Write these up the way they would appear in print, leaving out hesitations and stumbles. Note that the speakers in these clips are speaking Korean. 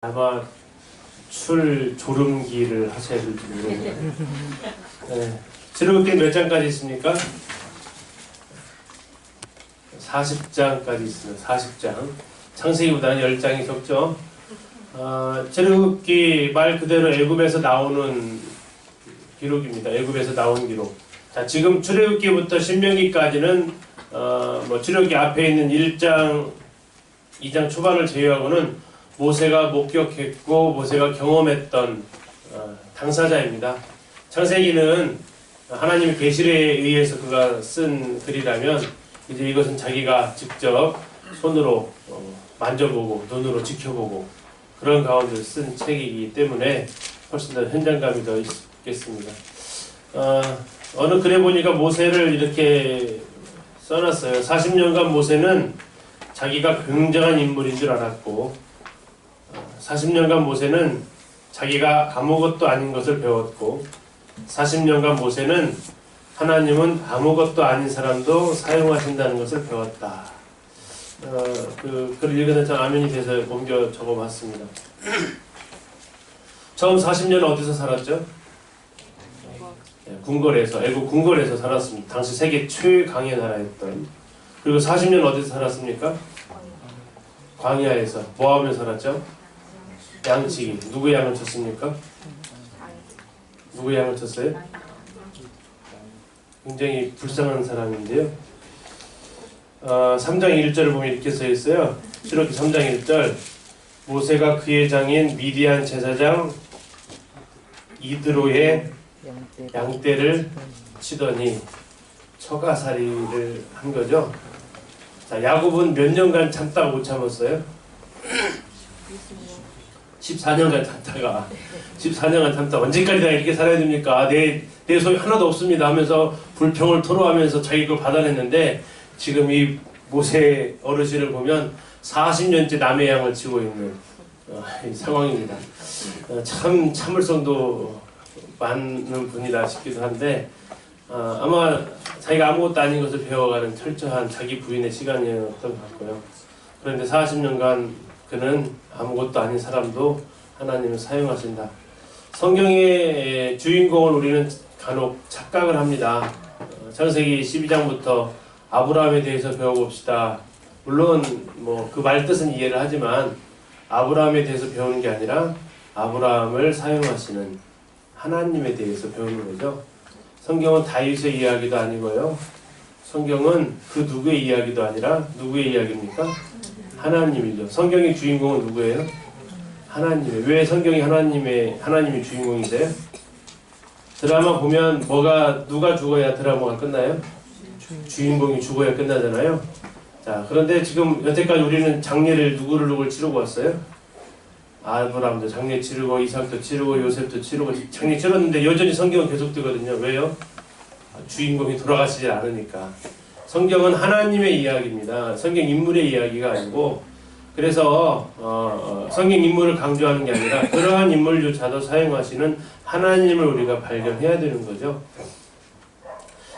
아마 졸음기를 하셔야 될지 모르겠네요. 네. 출애굽기 몇 장까지 있습니까? 40장까지 있습니다. 40장. 창세기보다는 10장이 적죠. 출애굽기 말 그대로 애굽에서 나오는 기록입니다. 애굽에서 나온 기록. 자, 지금 출애굽기부터 신명기까지는 출애굽기 앞에 있는 1장, 2장 초반을 제외하고는 모세가 목격했고 모세가 경험했던 당사자입니다. 창세기는 하나님의 계시에 의해서 그가 쓴 글이라면 이제 이것은 자기가 직접 손으로 만져보고 눈으로 지켜보고 그런 가운데 쓴 책이기 때문에 훨씬 더 현장감이 더 있겠습니다. 어느 글에 보니까 모세를 이렇게 써놨어요. 40년간 모세는 자기가 굉장한 인물인 줄 알았고 40년간 모세는 자기가 아무것도 아닌 것을 배웠고 40년간 모세는 하나님은 아무것도 아닌 사람도 사용하신다는 것을 배웠다. 그 글을 읽으면서 아멘이 돼서 옮겨 적어봤습니다. 처음 40년은 어디서 살았죠? 궁궐에서, 애국 궁궐에서 살았습니다. 당시 세계 최강의 나라였던. 그리고 40년 어디서 살았습니까? 광야에서. 뭐 하며 살았죠? 양치기. 누구 양을 쳤습니까? 누구 양을 쳤어요? 굉장히 불쌍한 사람인데요. 3장 1절을 보면 이렇게 써 있어요. 출애굽기 3장 1절 모세가 그의 장인 미디안 제사장 이드로의 양떼를 치더니 처가살이를 한 거죠. 자, 야곱은 몇 년간 참다가 못 참았어요? 14년간 참다가 14년간 참다 언제까지 다 이렇게 살아야 됩니까? 내 소유 하나도 없습니다 하면서 불평을 토로하면서 자기 걸 받아냈는데 지금 이 모세 어르신을 보면 40년째 남의 양을 치고 있는 상황입니다. 참 참을성도 많은 분이다 싶기도 한데 아마 자기가 아무것도 아닌 것을 배워가는 철저한 자기 부인의 시간이었던 것 같고요. 그런데 40년간 그는 아무것도 아닌 사람도 하나님을 사용하신다. 성경의 주인공을 우리는 간혹 착각을 합니다. 창세기 12장부터 아브라함에 대해서 배워봅시다. 물론 그 말 뜻은 이해를 하지만 아브라함에 대해서 배우는 게 아니라 아브라함을 사용하시는 하나님에 대해서 배우는 거죠. 성경은 다윗의 이야기도 아니고요. 성경은 그 누구의 이야기도 아니라 누구의 이야기입니까? 하나님이죠. 성경의 주인공은 누구예요? 하나님이에요. 왜 성경이 하나님이 주인공인데요? 드라마 보면 누가 죽어야 드라마가 끝나요? 주인공이 죽어야 끝나잖아요. 자, 그런데 지금 여태까지 우리는 장례를 누구를 치르고 왔어요? 아브라함도 장례 치르고 이삭도 치르고 요셉도 치르고 장례 치렀는데 여전히 성경은 계속되거든요. 왜요? 주인공이 돌아가시지 않으니까. 성경은 하나님의 이야기입니다. 성경 인물의 이야기가 아니고 그래서 성경 인물을 강조하는 게 아니라 그러한 인물조차도 사용하시는 하나님을 우리가 발견해야 되는 거죠.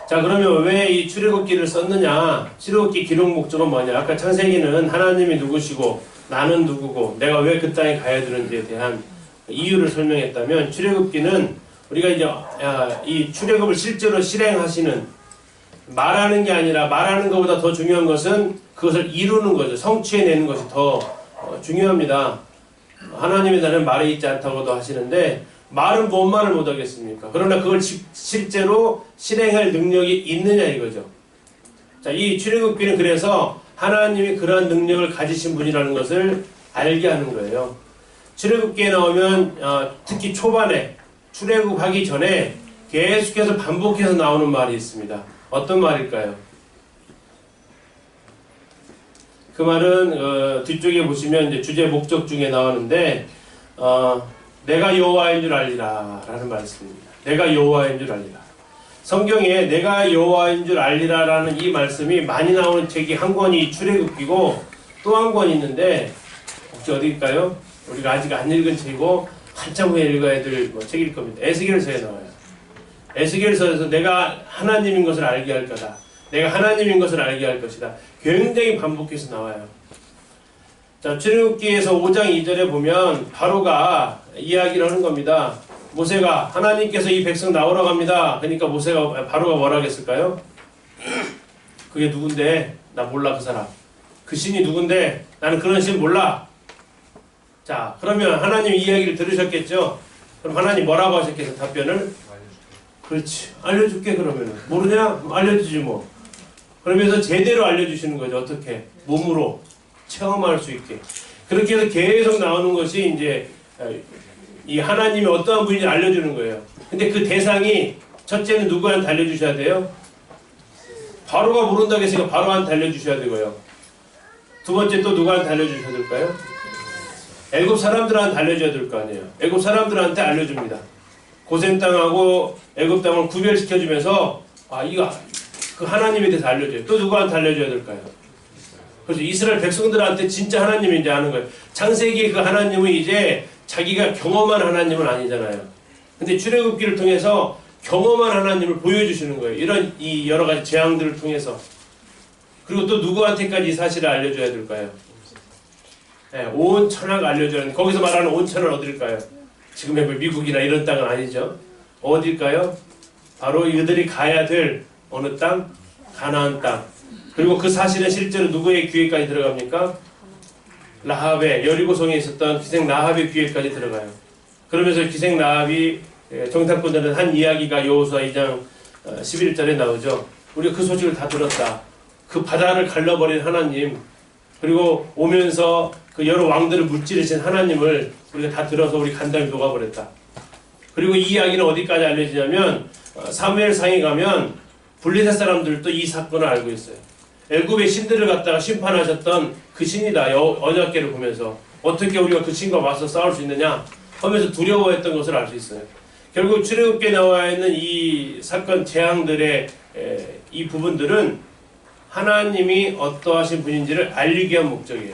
자, 그러면 왜 이 출애굽기를 썼느냐? 출애굽기 기록 목적은 뭐냐? 아까 창세기는 하나님이 누구시고 나는 누구고 내가 왜 그 땅에 가야 되는지에 대한 이유를 설명했다면 출애굽기는 우리가 이제 이 출애굽을 실제로 실행하시는 말하는 게 아니라 말하는 것보다 더 중요한 것은 그것을 이루는 거죠. 성취해내는 것이 더 중요합니다. 하나님의 나라는 말에 있지 않다고도 하시는데 말은 뭔 말을 못하겠습니까? 그러나 그걸 실제로 실행할 능력이 있느냐 이거죠. 자, 이 출애굽기는 그래서 하나님이 그러한 능력을 가지신 분이라는 것을 알게 하는 거예요. 출애굽기에 나오면 특히 초반에 출애굽하기 전에 계속해서 반복해서 나오는 말이 있습니다. 어떤 말일까요? 그 말은 뒤쪽에 보시면 이제 주제 목적 중에 나오는데 내가 여호와인 줄 알리라 라는 말씀입니다. 내가 여호와인 줄 알리라. 성경에 내가 여호와인 줄 알리라 라는 이 말씀이 많이 나오는 책이 한 권이 출애굽기고 또 한 권이 있는데 혹시 어디일까요? 우리가 아직 안 읽은 책이고 한참 후에 읽어야 될 책일 겁니다. 에스겔서에 나와요. 에스겔서에서 내가 하나님인 것을 알게 할 거다. 내가 하나님인 것을 알게 할 것이다. 굉장히 반복해서 나와요. 자, 출애굽기에서 5장 2절에 보면 바로가 이야기를 하는 겁니다. 모세가 하나님께서 이 백성 나오라고 합니다. 그러니까 바로가 뭐라 하겠을까요? 그게 누군데? 나 몰라 그 사람. 그 신이 누군데? 나는 그런 신 몰라. 자, 그러면 하나님 이야기를 들으셨겠죠? 그럼 하나님 뭐라고 하셨겠어요? 답변을? 그렇지. 알려줄게 그러면은. 모르냐? 알려주지 뭐. 그러면서 제대로 알려주시는 거죠. 어떻게? 몸으로 체험할 수 있게. 그렇게 해서 계속 나오는 것이 이제 이 하나님이 어떠한 분인지 알려주는 거예요. 근데 그 대상이 첫째는 누구한테 알려주셔야 돼요? 바로가 모른다고 했으니까 바로한테 알려주셔야 되고요. 두 번째 또 누구한테 알려주셔야 될까요? 애굽 사람들한테 알려줘야 될 거 아니에요. 애굽 사람들한테 알려줍니다. 고센 땅하고 애굽 땅을 구별시켜주면서 이거 그 하나님에 대해서 알려줘요. 또 누구한테 알려줘야 될까요? 그래서 이스라엘 백성들한테 진짜 하나님인지 아는 거예요. 창세기의 그 하나님은 이제 자기가 경험한 하나님은 아니잖아요. 근데 출애굽기를 통해서 경험한 하나님을 보여주시는 거예요. 이런 이 여러 가지 재앙들을 통해서. 그리고 또 누구한테까지 이 사실을 알려줘야 될까요? 네, 온 천하가 알려줘야 하는, 거기서 말하는 온 천하는 어딜까요? 지금의 미국이나 이런 땅은 아니죠. 어딜까요? 바로 이들이 가야 될 어느 땅? 가나안 땅. 그리고 그 사실은 실제로 누구의 귀에까지 들어갑니까? 라합의, 여리고성에 있었던 기생 라합의 귀에까지 들어가요. 그러면서 기생 라합이 정탐꾼들은 한 이야기가 여호수아 2장 11절에 나오죠. 우리가 그 소식을 다 들었다. 그 바다를 갈라버린 하나님, 그리고 오면서 그 여러 왕들을 무찌르신 하나님을 우리가 다 들어서 우리 간담이 녹아버렸다. 그리고 이 이야기는 어디까지 알려지냐면 사무엘상에 가면 블레셋 사람들도 이 사건을 알고 있어요. 애굽의 신들을 갖다가 심판하셨던 그 신이다. 언약궤를 보면서 어떻게 우리가 그 신과 맞서 싸울 수 있느냐 하면서 두려워했던 것을 알 수 있어요. 결국 출애굽기에 나와 있는 이 사건 재앙들의 이 부분들은 하나님이 어떠하신 분인지를 알리기 위한 목적이에요.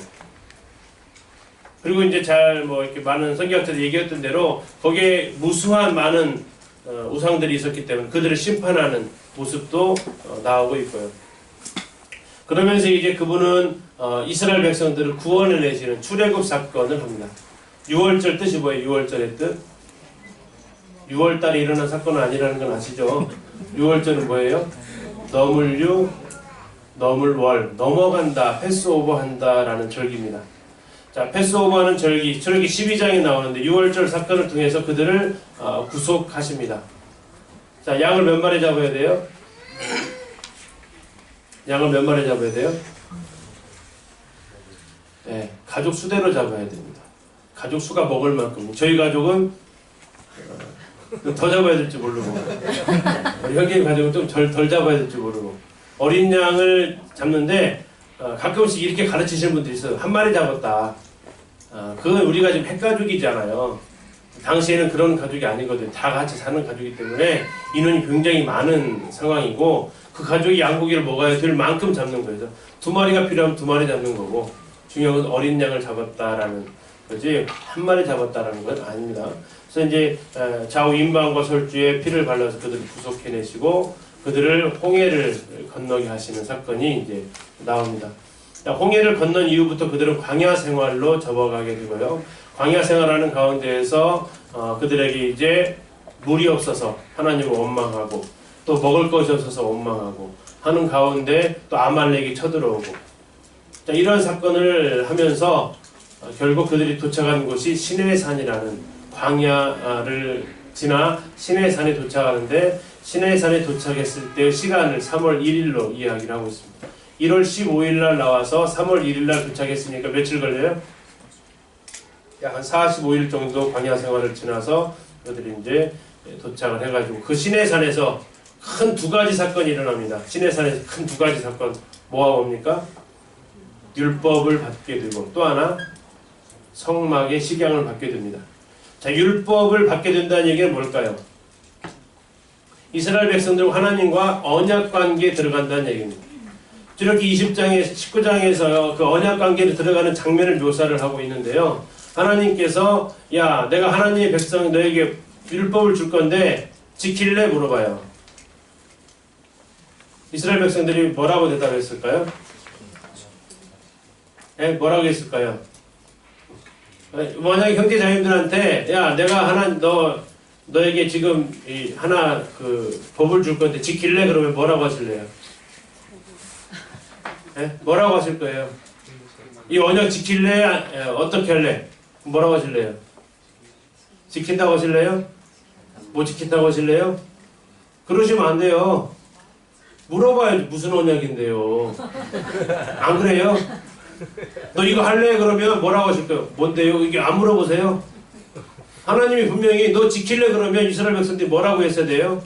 그리고 이제 이렇게 많은 성경학자들이 얘기했던 대로 거기에 무수한 많은 우상들이 있었기 때문에 그들을 심판하는 모습도 나오고 있고요. 그러면서 이제 그분은 이스라엘 백성들을 구원을 내시는 출애굽 사건을 합니다. 6월절 뜻이 뭐예요? 6월절의 뜻? 6월달에 일어난 사건은 아니라는 건 아시죠? 6월절은 뭐예요? 너물유, 너물월, 넘어간다, 패스오버 한다라는 절기입니다. 자, 패스오버하는 절기, 출애굽기 12장에 나오는데 6월절 사건을 통해서 그들을 구속하십니다. 자, 양을 몇 마리 잡아야 돼요? 양을 몇 마리 잡아야 돼요? 네, 가족 수대로 잡아야 됩니다. 가족 수가 먹을 만큼. 저희 가족은 더 잡아야 될지 모르고, 우리 형님 가족은 좀 덜 잡아야 될지 모르고, 어린 양을 잡는데 가끔씩 이렇게 가르치시는 분들이 있어요. 한 마리 잡았다. 그건 우리가 지금 핵가족이잖아요. 당시에는 그런 가족이 아니거든요. 다 같이 사는 가족이기 때문에 인원이 굉장히 많은 상황이고, 그 가족이 양고기를 먹어야 될 만큼 잡는 거죠. 2마리가 필요하면 2마리 잡는 거고, 중요한 건 어린 양을 잡았다라는 거지 한 마리 잡았다라는 건 아닙니다. 그래서 이제 좌우 임방과 설주에 피를 발라서 그들을 구속해내시고 그들을 홍해를 건너게 하시는 사건이 이제 나옵니다. 홍해를 건넌 이후부터 그들은 광야 생활로 접어가게 되고요. 광야 생활하는 가운데에서 그들에게 이제 물이 없어서 하나님을 원망하고 또 먹을 것이 없어서 원망하고 하는 가운데 또 아말렉이 쳐들어오고, 자, 이런 사건을 하면서 결국 그들이 도착한 곳이 시내산이라는 광야를 지나 시내산에 도착하는데, 시내산에 도착했을 때의 시간을 3월 1일로 이야기를 하고 있습니다. 1월 15일 날 나와서 3월 1일 날 도착했으니까 며칠 걸려요? 약 한 45일 정도 광야 생활을 지나서 그들이 이제 도착을 해가지고 그 시내산에서 큰 2가지 사건이 일어납니다. 시내산에서 큰 2가지 사건. 뭐가 뭡니까? 율법을 받게 되고 또 하나 성막의 식양을 받게 됩니다. 자, 율법을 받게 된다는 얘기는 뭘까요? 이스라엘 백성들과 하나님과 언약 관계에 들어간다는 얘기입니다. 출애굽기 20장에 19장에서 그 언약 관계에 들어가는 장면을 묘사를 하고 있는데요. 하나님께서 야, 내가 하나님의 백성 너에게 율법을 줄 건데 지킬래? 물어봐요. 이스라엘 백성들이 뭐라고 대답했을까요? 네, 뭐라고 했을까요? 만약에 형제 자매들한테 야 내가 너에게 지금 하나 그 법을 줄 건데 지킬래? 그러면 뭐라고 하실래요? 네? 뭐라고 하실 거예요? 이 언약 지킬래? 어떻게 할래? 뭐라고 하실래요? 지킨다고 하실래요? 못 지킨다고 하실래요? 그러시면 안 돼요. 물어봐야지 무슨 언약인데요. 안 그래요? 너 이거 할래? 그러면 뭐라고 하실 거예요? 뭔데요? 이게 안 물어보세요? 하나님이 분명히 너 지킬래? 그러면 이스라엘 백성들이 뭐라고 했어야 돼요?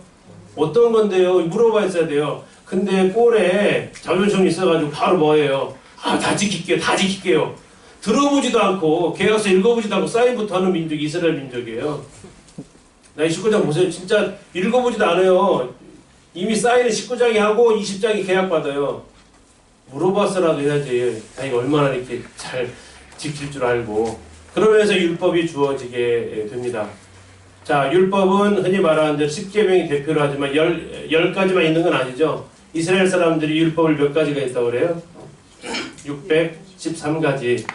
어떤 건데요? 물어봐야 돼요. 근데 꼴에 자존심이 있어가지고 바로 뭐예요? 다 지킬게요. 다 지킬게요. 들어보지도 않고 계약서 읽어보지도 않고 사인부터 하는 민족이 이스라엘 민족이에요. 나 이 19장 보세요. 진짜 읽어보지도 않아요. 이미 사인을 19장이 하고 20장이 계약받아요. 물어봤어라도 해야지. 자기가 얼마나 이렇게 잘 지킬 줄 알고. 그러면서 율법이 주어지게 됩니다. 자, 율법은 흔히 말하는 대로 10계명이 대표로 하지만 10가지만 있는 건 아니죠. 이스라엘 사람들이 율법을 몇 가지가 있다고 그래요? 613가지.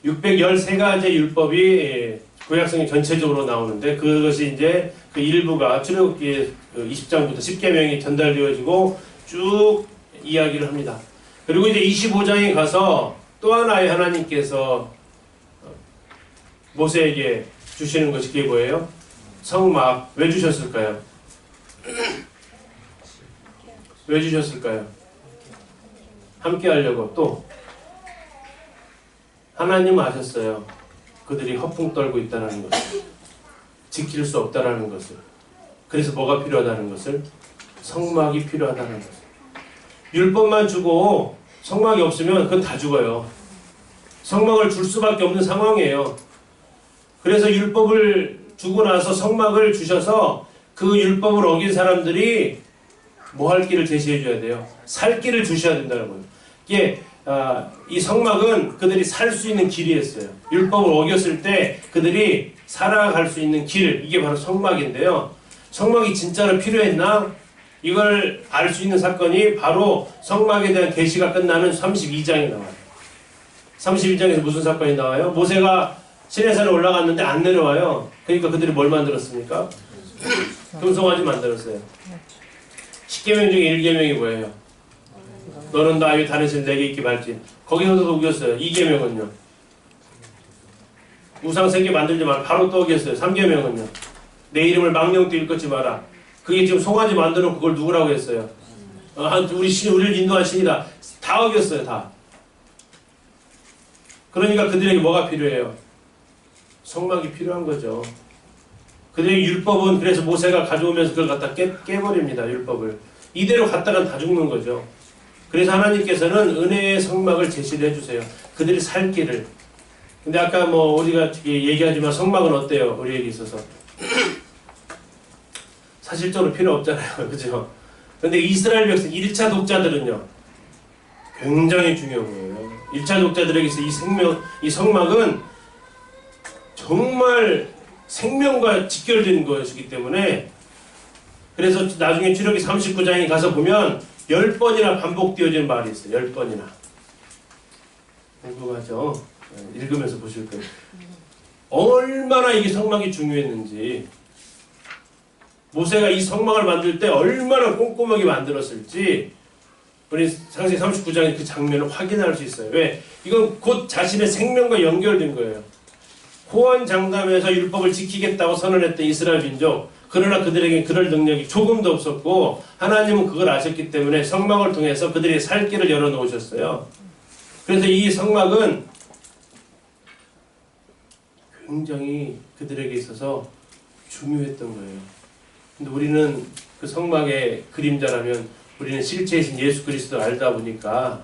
613가지의 율법이 구약성경 전체적으로 나오는데 그것이 이제 그 일부가 출애굽기 20장부터 10계명이 전달되어지고 쭉 이야기를 합니다. 그리고 이제 25장에 가서 또 하나의 하나님께서 모세에게 주시는 것이 그게 뭐예요? 성막. 왜 주셨을까요? 왜 주셨을까요? 함께 하려고. 또 하나님은 아셨어요. 그들이 허풍 떨고 있다는 것을, 지킬 수 없다는 것을. 그래서 뭐가 필요하다는 것을? 성막이 필요하다는 것을. 율법만 주고 성막이 없으면 그건 다 죽어요. 성막을 줄 수밖에 없는 상황이에요. 그래서 율법을 주고 나서 성막을 주셔서 그 율법을 어긴 사람들이 뭐 할 길을 제시해 줘야 돼요? 살 길을 주셔야 된다는 거예요. 이게 이 성막은 그들이 살 수 있는 길이었어요. 율법을 어겼을 때 그들이 살아갈 수 있는 길, 이게 바로 성막인데요. 성막이 진짜로 필요했나? 이걸 알 수 있는 사건이 바로 성막에 대한 계시가 끝나는 32장이 나와요. 32장에서 무슨 사건이 나와요? 모세가 시내산에 올라갔는데 안 내려와요. 그러니까 그들이 뭘 만들었습니까? 금송아지 만들었어요. 10계명 중에 1계명이 뭐예요? 너는 나의 다른 내게 있기 말지. 거기서도 우겼어요. 2계명은요. 우상 생게 만들지 마라. 바로 또 어겼어요. 3계명은요. 내 이름을 망령도 일컫지 마라. 그게 지금 송아지 만들어 그걸 누구라고 했어요? 우리를 인도한 신이다. 다 어겼어요. 다. 그러니까 그들에게 뭐가 필요해요? 성막이 필요한 거죠. 그들의 율법은 그래서 모세가 가져오면서 그걸 갖다 깨버립니다. 율법을. 이대로 갖다가 다 죽는 거죠. 그래서 하나님께서는 은혜의 성막을 제시를 해주세요. 그들이 살 길을. 근데 아까 우리가 얘기하지만 성막은 어때요? 우리에게 있어서. 사실적으로 필요 없잖아요. 그죠? 근데 이스라엘 백성 1차 독자들은요. 굉장히 중요한 거예요. 1차 독자들에게서 이 성막은 정말 생명과 직결된 것이기 때문에 그래서 나중에 출애굽기 39장에 가서 보면 10번이나 반복되어지는 말이 있어요. 10번이나. 궁금하죠? 읽으면서 보실 거예요. 얼마나 이게 성막이 중요했는지, 모세가 이 성막을 만들 때 얼마나 꼼꼼하게 만들었을지 우리 창세기 39장의 그 장면을 확인할 수 있어요. 왜? 이건 곧 자신의 생명과 연결된 거예요. 호언장담에서 율법을 지키겠다고 선언했던 이스라엘 민족, 그러나 그들에게 그럴 능력이 조금도 없었고 하나님은 그걸 아셨기 때문에 성막을 통해서 그들의 살 길을 열어놓으셨어요. 그래서 이 성막은 굉장히 그들에게 있어서 중요했던 거예요. 근데 우리는 그 성막의 그림자라면 우리는 실체이신 예수 그리스도를 알다 보니까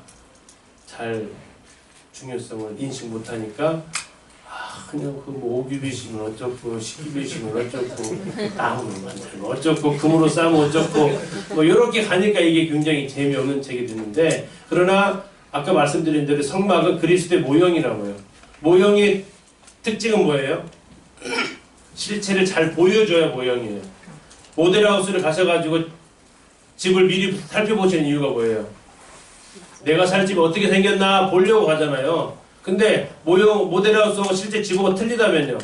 잘 중요성을 인식 못하니까 그냥 오기배심은 어쩌고 시기배심은 어쩌고 나무로 만들면 어쩌고 금으로 싸면 어쩌고 이렇게 가니까 이게 굉장히 재미없는 책이 됐는데, 그러나 아까 말씀드린 대로 성막은 그리스도의 모형이라고요. 모형의 특징은 뭐예요? 실체를 잘 보여줘야 모형이에요. 모델하우스를 가셔가지고 집을 미리 살펴보시는 이유가 뭐예요? 내가 살 집이 어떻게 생겼나 보려고 가잖아요. 근데 모델하우스하고 실제 지도가 틀리다면요?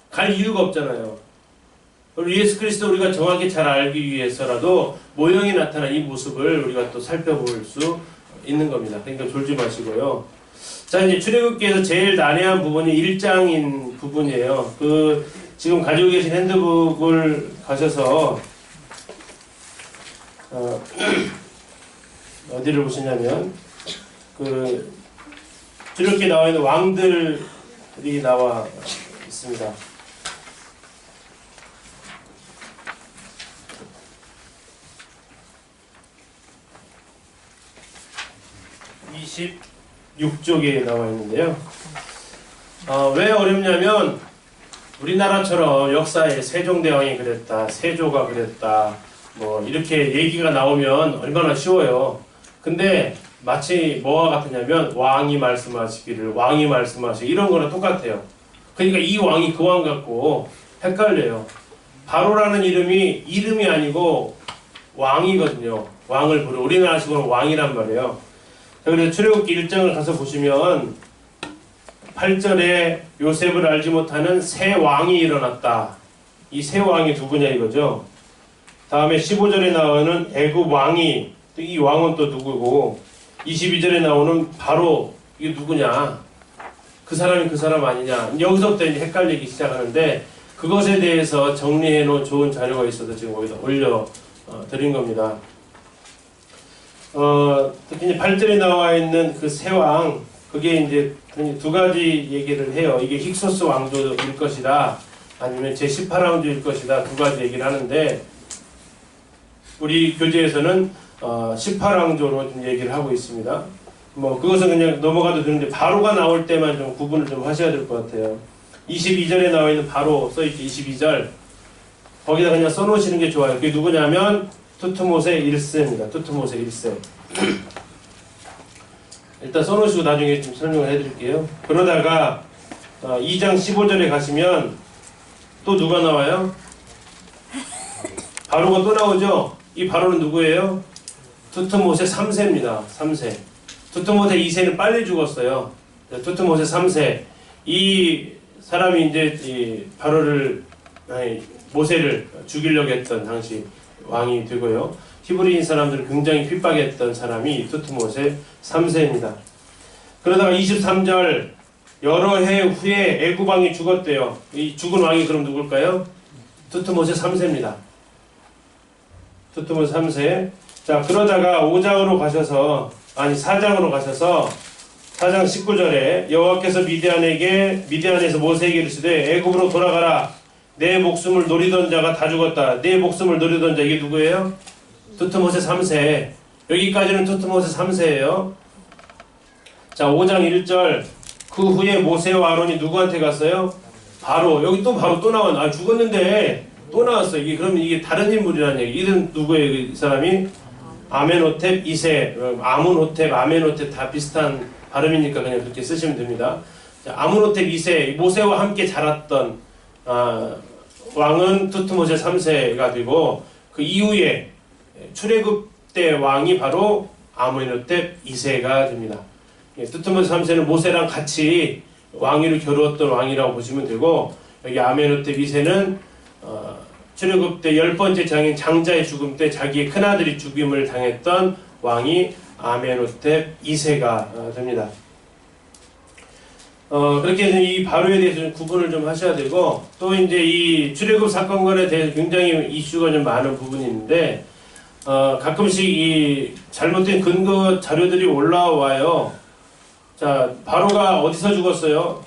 갈 이유가 없잖아요. 우리 예수 그리스도 우리가 정확히 잘 알기 위해서라도 모형이 나타난 이 모습을 우리가 또 살펴볼 수 있는 겁니다. 그러니까 졸지 마시고요. 자, 이제 출애굽기에서 제일 난해한 부분이 1장인 부분이에요. 지금 가지고 계신 핸드북을 가셔서 어디를 보시냐면 출애굽기에 나와 있는 왕들이 나와 있습니다. 26쪽에 나와 있는데요. 왜 어렵냐면 우리나라처럼 역사에 세종대왕이 그랬다, 세조가 그랬다, 뭐 이렇게 얘기가 나오면 얼마나 쉬워요. 근데 마치 뭐와 같으냐면 왕이 말씀하시기를, 왕이 말씀하시기, 이런 거랑 똑같아요. 그러니까 이 왕이 그 왕 같고 헷갈려요. 바로라는 이름이 아니고 왕이거든요. 왕을 부르, 우리나라식으로 왕이란 말이에요. 그래서 출애굽기 1장을 가서 보시면 8절에 요셉을 알지 못하는 새 왕이 일어났다. 이 새 왕이 누구냐 이거죠. 다음에 15절에 나오는 애굽 왕이, 이 왕은 또 누구고, 22절에 나오는 바로 이게 누구냐, 그 사람이 그 사람 아니냐, 여기서부터 이제 헷갈리기 시작하는데 그것에 대해서 정리해 놓은 좋은 자료가 있어서 지금 거기다 올려 드린 겁니다. 특히 이제 8절에 나와 있는 그 새 왕, 그게 이제 두 가지 얘기를 해요. 이게 힉소스 왕조일 것이다, 아니면 제18왕조일 것이다, 두 가지 얘기를 하는데 우리 교재에서는 18왕조로 좀 얘기를 하고 있습니다. 뭐 그것은 그냥 넘어가도 되는데 바로가 나올 때만 좀 구분을 좀 하셔야 될 것 같아요. 22절에 나와 있는 바로 써있죠. 22절 거기다 그냥 써놓으시는 게 좋아요. 그게 누구냐면 투트모세 1세입니다. 투트모세 1세. 일단 써놓으시고 나중에 좀 설명을 해드릴게요. 그러다가 2장 15절에 가시면 또 누가 나와요? 바로가 또 나오죠. 이 바로는 누구예요? 투트모세 3세입니다. 3세. 투트모세 2세는 빨리 죽었어요. 투트모세 3세. 이 사람이 이제 이 모세를 죽이려고 했던 당시 왕이 되고요. 히브리인 사람들을 굉장히 핍박했던 사람이 투트모세 3세입니다. 그러다가 23절 여러 해 후에 애굽 왕이 죽었대요. 이 죽은 왕이 그럼 누굴까요? 투트모세 3세입니다. 투트모세 3세. 자, 그러다가 4장으로 가셔서 4장 19절에 여호와께서 미디안에서 모세에게 이르시되 애굽으로 돌아가라. 내 목숨을 노리던 자가 다 죽었다. 내 목숨을 노리던 자, 이게 누구예요? 투트모세 3세. 여기까지는 투트모세 3세예요. 자, 5장 1절 그 후에 모세와 아론이 누구한테 갔어요? 바로. 여기 또 바로 또 나왔네. 죽었는데 또 나왔어요. 그러면 이게 다른 인물이라는 얘기. 이는 누구예요? 이 사람이? 아멘호텝 2세. 아문호텝, 아멘호텝 다 비슷한 발음이니까 그냥 그렇게 쓰시면 됩니다. 자, 아문호텝 2세, 모세와 함께 자랐던 왕은 투트모세 3세가 되고, 그 이후에 출애굽 때 왕이 바로 아멘호텝 2세가 됩니다. 투트모세 3세는 모세랑 같이 왕위를 겨루었던 왕이라고 보시면 되고, 여기 아멘호텝 2세는 출애굽 때 10번째 장인 장자의 죽음 때 자기의 큰아들이 죽임을 당했던 왕이 아멘호텝 2세가 됩니다. 그렇게 해서 이 바로에 대해서 좀 구분을 좀 하셔야 되고, 또 이제 이 출애굽 사건에 대해서 굉장히 이슈가 좀 많은 부분이 있는데, 가끔씩 이 잘못된 근거 자료들이 올라와요. 자, 바로가 어디서 죽었어요?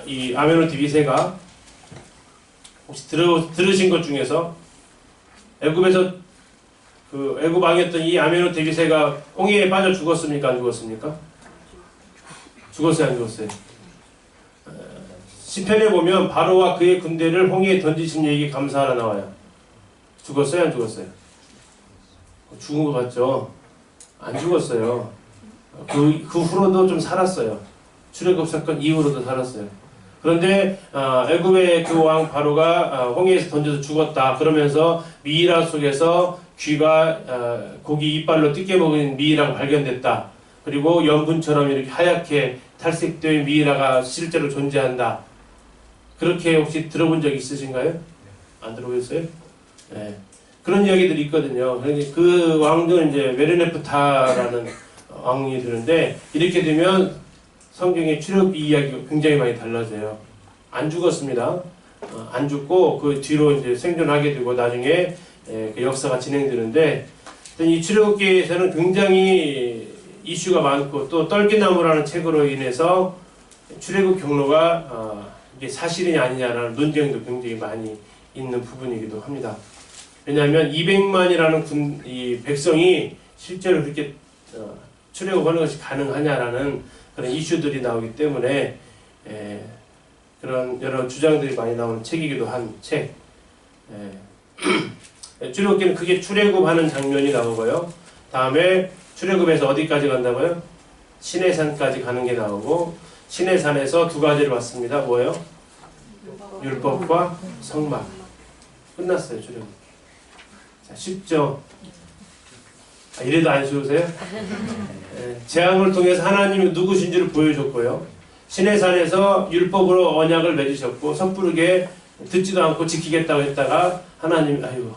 이 아멘호텝 2세가 혹시 들으신 것 중에서 애굽에서 애굽 왕이었던 이 아멘호텝 2세가 홍해에 빠져 죽었습니까? 안 죽었습니까? 죽었어요? 안 죽었어요? 시편에 보면 바로와 그의 군대를 홍해에 던지신 얘기 감사하라 나와요. 죽었어요? 안 죽었어요? 죽은 것 같죠? 안 죽었어요. 그 후로도 좀 살았어요. 출애굽 사건 이후로도 살았어요. 그런데 애굽의 그 왕 바로가 홍해에서 던져서 죽었다. 그러면서 미이라 속에서 쥐가 고기 이빨로 뜯겨 먹은 미이라가 발견됐다. 그리고 연분처럼 이렇게 하얗게 탈색된 미이라가 실제로 존재한다. 그렇게 혹시 들어본 적 있으신가요? 안 들어보셨어요? 네. 그런 이야기들이 있거든요. 그 왕조는 이제 메르네프타라는 왕이 되는데, 이렇게 되면 성경의 출애굽기 이야기가 굉장히 많이 달라져요. 안 죽었습니다. 안 죽고 그 뒤로 이제 생존하게 되고 나중에 그 역사가 진행되는데, 이 출애굽기에서는 굉장히 이슈가 많고, 또 떨기나무라는 책으로 인해서 출애굽 경로가 이게 사실이냐 아니냐라는 논쟁도 굉장히 많이 있는 부분이기도 합니다. 왜냐하면 200만이라는 이 백성이 실제로 그렇게 출애굽하는 것이 가능하냐라는 그런 이슈들이 나오기 때문에 그런 여러 주장들이 많이 나오는 책이기도 한 책. 출애굽기는 크게 출애굽하는 장면이 나오고요. 다음에 출애굽에서 어디까지 간다고요? 시내산까지 가는 게 나오고, 시내산에서 두 가지를 봤습니다. 뭐예요? 율법과 성막. 끝났어요, 출애굽. 자, 쉽죠? 이래도 안 쉬우세요? 재앙을 통해서 하나님이 누구신지를 보여줬고요. 시내산에서 율법으로 언약을 맺으셨고, 섣부르게 듣지도 않고 지키겠다고 했다가 하나님이 아이고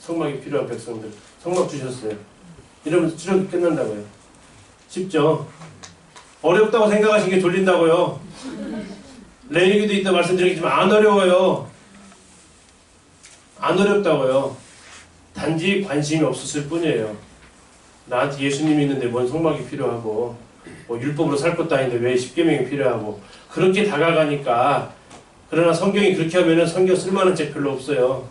성막이 필요한 백성들 성막 주셨어요. 이러면서 출애굽이 끝난다고요. 쉽죠? 어렵다고 생각하신 게 졸린다고요. 레위기도 있다 말씀드리겠지만 안 어려워요. 안 어렵다고요. 단지 관심이 없었을 뿐이에요. 나한테 예수님이 있는데 뭔 성막이 필요하고, 뭐 율법으로 살 것도 아닌데 왜 십계명이 필요하고, 그렇게 다가가니까. 그러나 성경이 그렇게 하면은 성경 쓸만한 책 별로 없어요.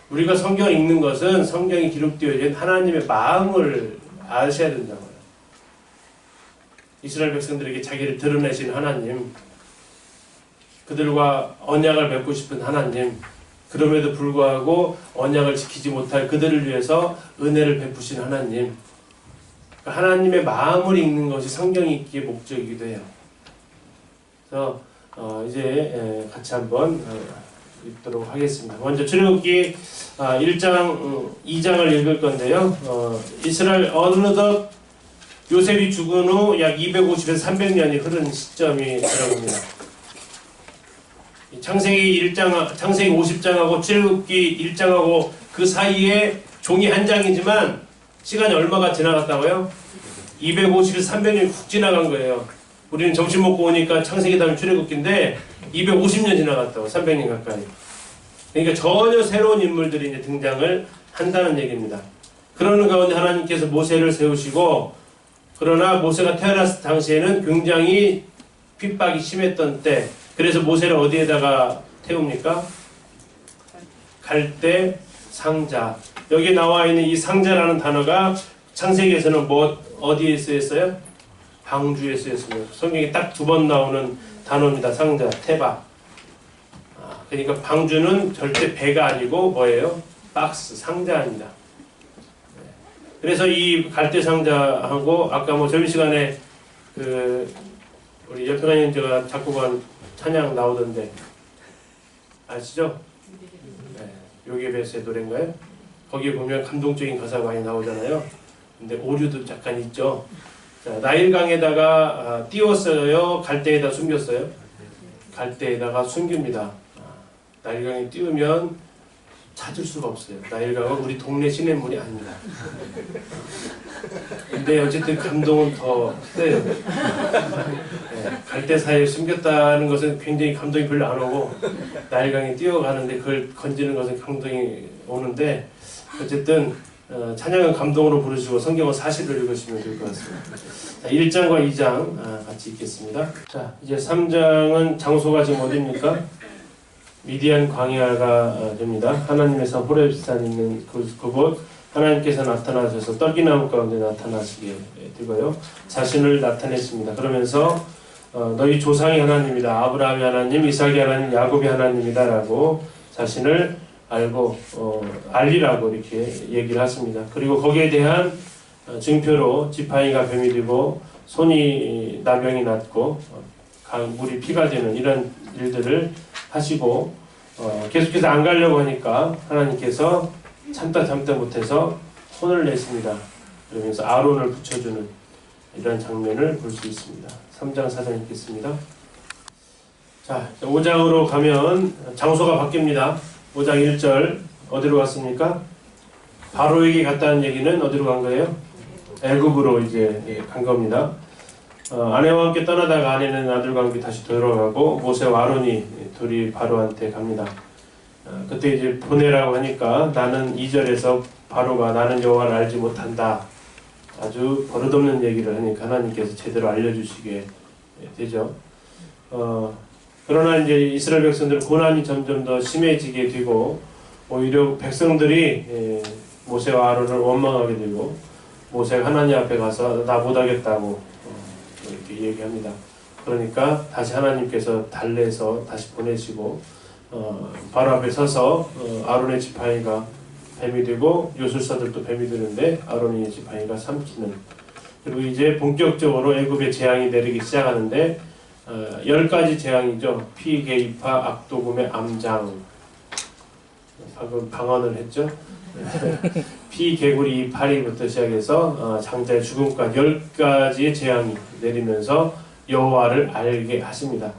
우리가 성경을 읽는 것은 성경이 기록되어 있는 하나님의 마음을 아셔야 된다고요. 이스라엘 백성들에게 자기를 드러내신 하나님, 그들과 언약을 맺고 싶은 하나님, 그럼에도 불구하고 언약을 지키지 못할 그들을 위해서 은혜를 베푸신 하나님, 하나님의 마음을 읽는 것이 성경이 읽기의 목적이기도 해요. 그래서 이제 같이 한번 읽도록 하겠습니다. 먼저 출애굽기 1장, 2장을 읽을 건데요. 이스라엘 어느덧 요셉이 죽은 후 약 250에서 300년이 흐른 시점이 들어갑니다. 창세기 50장하고 출애굽기 1장하고 그 사이에 종이 한 장이지만 시간이 얼마가 지나갔다고요? 250에서 300년이 훅 지나간 거예요. 우리는 점심 먹고 오니까 창세기 다음에 출애굽기인데 250년 지나갔다고, 300년 가까이. 그러니까 전혀 새로운 인물들이 이제 등장을 한다는 얘기입니다. 그러는 가운데 하나님께서 모세를 세우시고, 그러나 모세가 태어났을 당시에는 굉장히 핍박이 심했던 때, 그래서 모세를 어디에다가 태웁니까? 갈대 상자. 여기 나와 있는 이 상자라는 단어가 창세기에서는 어디에 쓰였어요? 방주에 쓰였습니다. 성경에 딱 2번 나오는 단어입니다. 상자, 테바. 그러니까 방주는 절대 배가 아니고 뭐예요? 박스, 상자입니다. 그래서 이 갈대 상자하고 아까 뭐 저희 시간에 우리 옆에 가는 제가 작곡한 찬양 나오던데 아시죠? 네, 요게베스의 노래인가요? 거기에 보면 감동적인 가사가 많이 나오잖아요. 근데 오류도 약간 있죠. 자, 나일강에다가 띄웠어요? 갈대에다 숨겼어요? 갈대에다가 숨깁니다. 나일강에 띄우면 찾을 수가 없어요. 나일강은 우리 동네 시냇물이 아닙니다. 근데 어쨌든 감동은 더 세요. 네, 갈대 사이에 숨겼다는 것은 굉장히 감동이 별로 안 오고, 나일강에 뛰어가는데 그걸 건지는 것은 감동이 오는데, 어쨌든 찬양은 감동으로 부르시고 성경은 사실을 읽으시면 될 것 같습니다. 자, 1장과 2장 같이 읽겠습니다. 자, 이제 3장은 장소가 지금 어디입니까? 미디안 광야가 됩니다. 하나님의 산 호렙산 있는 그곳, 하나님께서 나타나셔서 떨기나무 가운데 나타나시게 되고요. 자신을 나타냈습니다. 그러면서 너희 조상의 하나님이다. 아브라함의 하나님, 이삭의 하나님, 야곱의 하나님이다 라고 자신을 알고 알리라고 이렇게 얘기를 하십니다. 그리고 거기에 대한 증표로 지팡이가 뱀이 되고 손이 나병이 났고 물이 피가 되는 이런 일들을 하시고, 계속해서 안 가려고 하니까 하나님께서 참다 못해서 손을 냈습니다. 그러면서 아론을 붙여주는 이런 장면을 볼 수 있습니다. 3장 4장 읽겠습니다. 자, 5장으로 가면 장소가 바뀝니다. 5장 1절 어디로 갔습니까? 바로에게 갔다는 얘기는 어디로 간 거예요? 애굽으로 이제 간 겁니다. 아내와 함께 떠나다가 아내는 아들과 함께 다시 돌아가고 모세와 아론이 둘이 바로한테 갑니다. 그때 이제 보내라고 하니까 나는 2절에서 바로가 나는 여호와를 알지 못한다. 아주 버릇없는 얘기를 하니까 하나님께서 제대로 알려주시게 되죠. 그러나 이제 이스라엘 백성들은 고난이 점점 더 심해지게 되고 오히려 백성들이 모세와 아론을 원망하게 되고 모세가 하나님 앞에 가서 나 못하겠다고 이렇게 얘기합니다. 그러니까 다시 하나님께서 달래서 다시 보내시고 바로 앞에 서서 아론의 지팡이가 뱀이 되고 요술사들도 뱀이 되는데 아론의 지팡이가 삼키는, 그리고 이제 본격적으로 애굽의 재앙이 내리기 시작하는데 10가지 재앙이죠. 피, 계이파, 악도금의 암장, 방금 방언을 했죠. 피, 개구리, 파리부터 시작해서 장자의 죽음까지 10가지의 재앙이 내리면서 여호와를 알게 하십니다.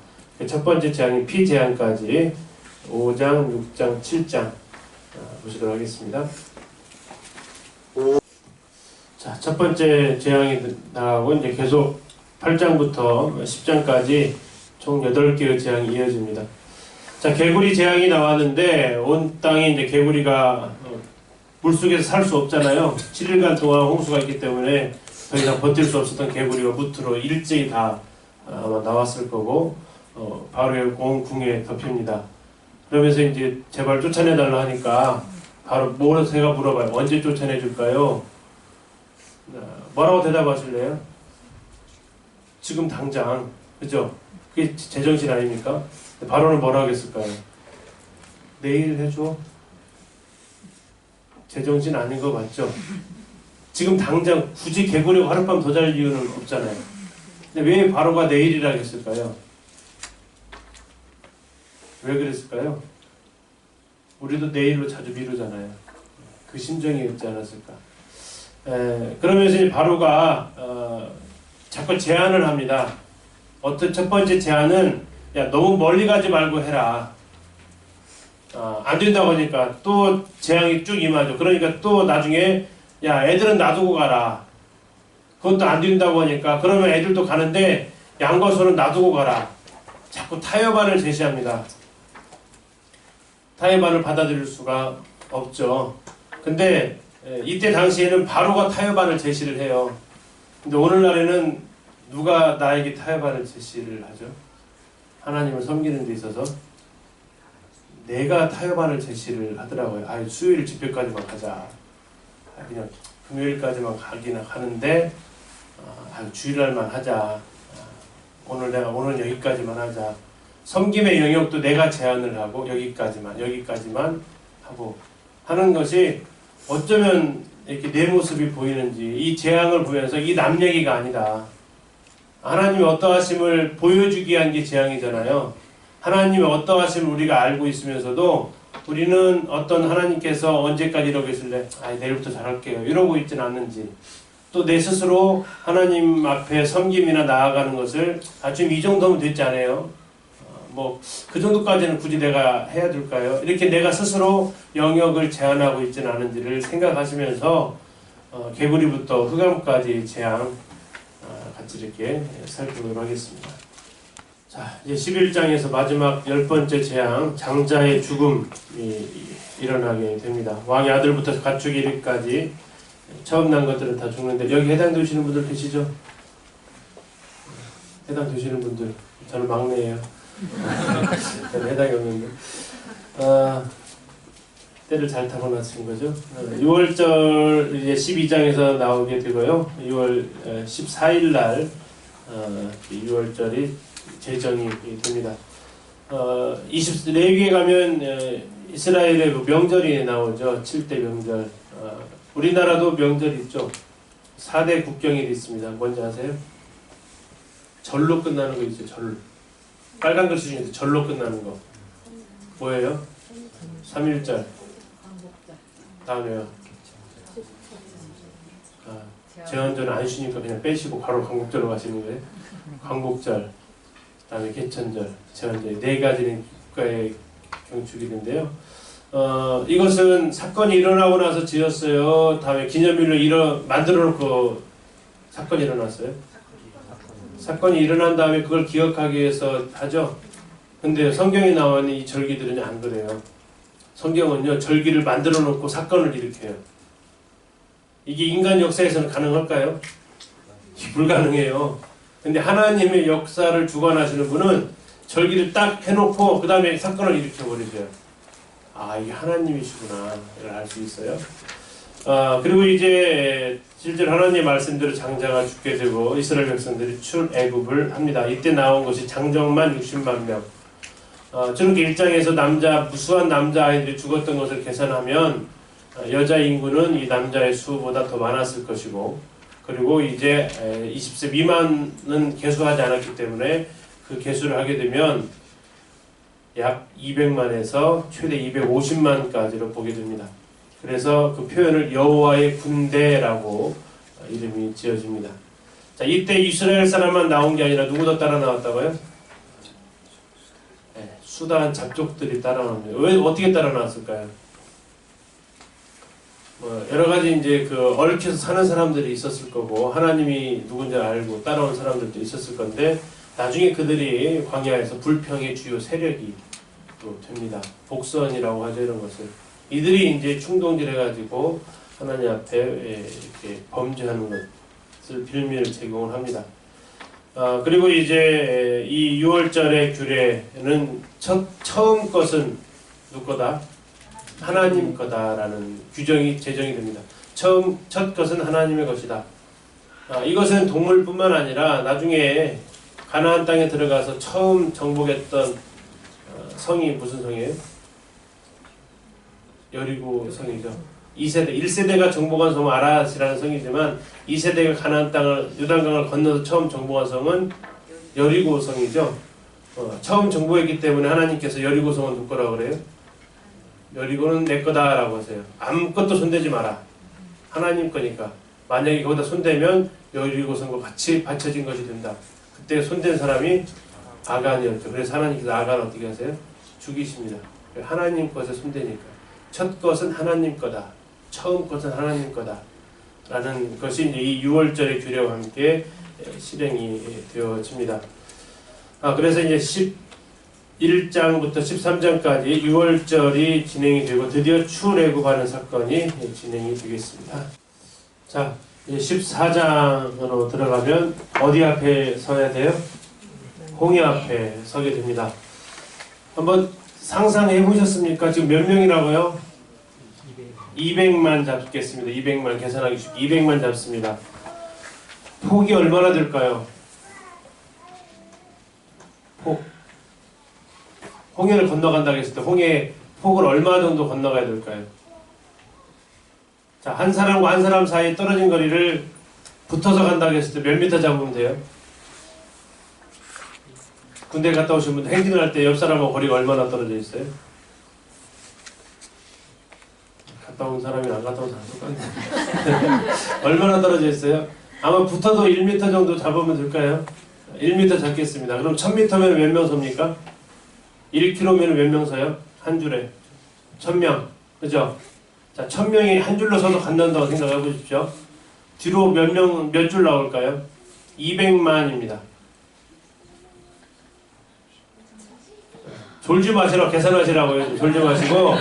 첫 번째 재앙이 피 재앙까지 5장, 6장, 7장 보시도록 하겠습니다. 자, 첫 번째 재앙이 나가고 이제 계속 8장부터 10장까지 총 8개의 재앙이 이어집니다. 자, 개구리 재앙이 나왔는데 온 땅에 이제 개구리가 물속에서 살 수 없잖아요. 7일간 동안 홍수가 있기 때문에 더 이상 버틸 수 없었던 개구리가 무트로 일제히 다 아마 나왔을 거고 바로의 온 궁에 덮입니다. 그러면서 이제 제발 쫓아내달라 하니까 바로 모세가 물어봐요. 언제 쫓아내줄까요? 뭐라고 대답하실래요? 지금 당장. 그죠? 그게 제정신 아닙니까? 바로는 뭐라 하겠을까요? 내일 해줘? 제정신 아닌 거 맞죠? 지금 당장 굳이 개구리가 하룻밤 더 잘 이유는 없잖아요. 근데 왜 바로가 내일이라 했을까요? 왜 그랬을까요? 우리도 내일로 자주 미루잖아요. 그 심정이 있지 않았을까? 그러면서 이제 바로가 자꾸 제안을 합니다. 첫 번째 제안은 야, 너무 멀리 가지 말고 해라. 안 된다고 하니까 또 재앙이 쭉 임하죠. 그러니까 또 나중에 야, 애들은 놔두고 가라. 그것도 안 된다고 하니까 그러면 애들도 가는데 양과 소는 놔두고 가라. 자꾸 타협안을 제시합니다. 타협안을 받아들일 수가 없죠. 근데 이때 당시에는 바로가 타협안을 제시를 해요. 근데 오늘날에는 누가 나에게 타협안을 제시를 하죠? 하나님을 섬기는 데 있어서 내가 타협안을 제시를 하더라고요. 수요일 집회까지만 가자. 그냥 금요일까지만 가기는 하는데 주일날만 하자. 오늘 여기까지만 하자. 섬김의 영역도 내가 제한을 하고 여기까지만 하고 하는 것이 어쩌면 이렇게 내 모습이 보이는지, 이 재앙을 보면서 이 남 얘기가 아니다. 하나님의 어떠하심을 보여주기 위한 게 재앙이잖아요. 하나님의 어떠하심을 우리가 알고 있으면서도 우리는 어떤 하나님께서 언제까지 이러고 계실래? 내일부터 잘할게요. 이러고 있지는 않는지. 또 내 스스로 하나님 앞에 섬김이나 나아가는 것을 지금 이 정도면 됐지 않아요? 그 정도까지는 굳이 내가 해야 될까요? 이렇게 내가 스스로 영역을 제한하고 있지는 않은지를 생각하시면서 개구리부터 흑암까지 재앙 같이 이렇게 살펴보도록 하겠습니다. 자, 이제 11장에서 마지막 10번째 재앙, 장자의 죽음이 일어나게 됩니다. 왕의 아들부터 가축의 이르기까지 처음 난 것들은 다 죽는데 여기 해당되시는 분들 계시죠? 해당되시는 분들. 저는 막내예요. 저는 해당이 없는데 때를 잘 타고났은 거죠. 6월절 이제 12장에서 나오게 되고요. 6월 14일 날 6월절이 제정이 됩니다. 레위기에 가면 이스라엘의 명절이 나오죠. 7대 명절. 우리나라도 명절 있죠. 4대 국경일이 있습니다. 뭔지 아세요? 절로 끝나는 거 있어요. 절. 빨간 글씨 중에서 절로 끝나는 거. 뭐예요? 3.1절. 다음에요. 제헌절은 안 쉬니까 그냥 빼시고 바로 광복절로 가시는 거예요. 광복절, 그다음에 개천절, 제헌절 네 가지는 국가의 경축일인데요. 이것은 사건이 일어나고 나서 지었어요. 다음에 기념일로 만들어 놓고 사건이 일어났어요. 사건이 일어난 다음에 그걸 기억하기 위해서 하죠. 근데 성경에 나와 있는 이 절기들은 안 그래요. 성경은요, 절기를 만들어 놓고 사건을 일으켜요. 이게 인간 역사에서는 가능할까요? 불가능해요. 근데 하나님의 역사를 주관하시는 분은 절기를 딱 해놓고 그 다음에 사건을 일으켜버리세요. 아, 이게 하나님이시구나 이걸 알 수 있어요. 그리고 이제 실제로 하나님의 말씀대로 장자가 죽게 되고 이스라엘 백성들이 출애굽을 합니다. 이때 나온 것이 장정만 60만 명. 저렇게 1장에서 무수한 남자아이들이 죽었던 것을 계산하면 여자 인구는 이 남자의 수보다 더 많았을 것이고, 그리고 이제 20세 미만은 계수하지 않았기 때문에 그 계수를 하게 되면 약 200만에서 최대 250만까지로 보게 됩니다. 그래서 그 표현을 여호와의 군대라고 이름이 지어집니다. 자, 이때 이스라엘 사람만 나온 게 아니라 누구도 따라 나왔다고요? 네, 수다한 잡족들이 따라 나옵니다. 왜 어떻게 따라 나왔을까요? 여러 가지 이제 그 얽혀서 사는 사람들이 있었을 거고, 하나님이 누군지 알고 따라온 사람들도 있었을 건데, 나중에 그들이 광야에서 불평의 주요 세력이 또 됩니다. 복선이라고 하죠, 이런 것을. 이들이 이제 충동질 해가지고 하나님 앞에 이렇게 범죄하는 것을 빌미를 제공을 합니다. 그리고 이제 이 6월절의 규례는 처음 것은 누구 거다? 하나님 거다라는 규정이 제정이 됩니다. 첫 것은 하나님의 것이다. 이것은 동물뿐만 아니라 나중에 가나안 땅에 들어가서 처음 정복했던 성이 무슨 성이에요? 여리고 성이죠. 1세대가 정복한 성은 아랏이라는 성이지만 2세대가 가나안 땅을 요단강을 건너서 처음 정복한 성은 여리고 성이죠. 처음 정복했기 때문에 하나님께서 여리고 성은 누구 거라고 그래요? 여리고는 내 거다라고 하세요. 아무것도 손대지 마라. 하나님 거니까. 만약에 거기다 손대면 여리고 성과 같이 받쳐진 것이 된다. 그때 손댄 사람이 아간이었죠. 그래서 하나님께서 아간 어떻게 하세요? 죽이십니다. 하나님 것에 손대니까. 첫 것은 하나님 거다. 처음 것은 하나님 거다. 라는 것이 이제 이 6월절의 규례와 함께 실행이 되어집니다. 그래서 이제 11장부터 13장까지 6월절이 진행이 되고 드디어 출애굽하는 사건이 진행이 되겠습니다. 자, 이제 14장으로 들어가면 어디 앞에 서야 돼요? 홍해 앞에 서게 됩니다. 한번 상상해 보셨습니까? 지금 몇 명이라고요? 200만 잡겠습니다. 200만 계산하기 쉽게 200만 잡습니다. 폭이 얼마나 될까요? 홍해를 건너간다고 했을 때 폭을 얼마 정도 건너가야 될까요? 자, 한 사람과 한 사람 사이에 떨어진 거리를 붙어서 간다고 했을 때 몇 미터 잡으면 돼요? 군대 갔다 오신 분들 행진을 할 때 옆 사람하고 거리가 얼마나 떨어져 있어요? 갔다 온 사람이 안 갔다 온 사람이 똑같네. 얼마나 떨어져 있어요? 아마 붙어도 1m 정도 잡으면 될까요? 1m 잡겠습니다. 그럼 1000m면 몇 명 섭니까? 1km면 몇 명 서요? 한 줄에 1000명. 그죠? 자, 1000명이 한 줄로 서서 간다고 생각해 보십시오. 뒤로 몇 줄 나올까요? 200만입니다. 졸지 마시라고 계산하시라고요. 졸지 마시고.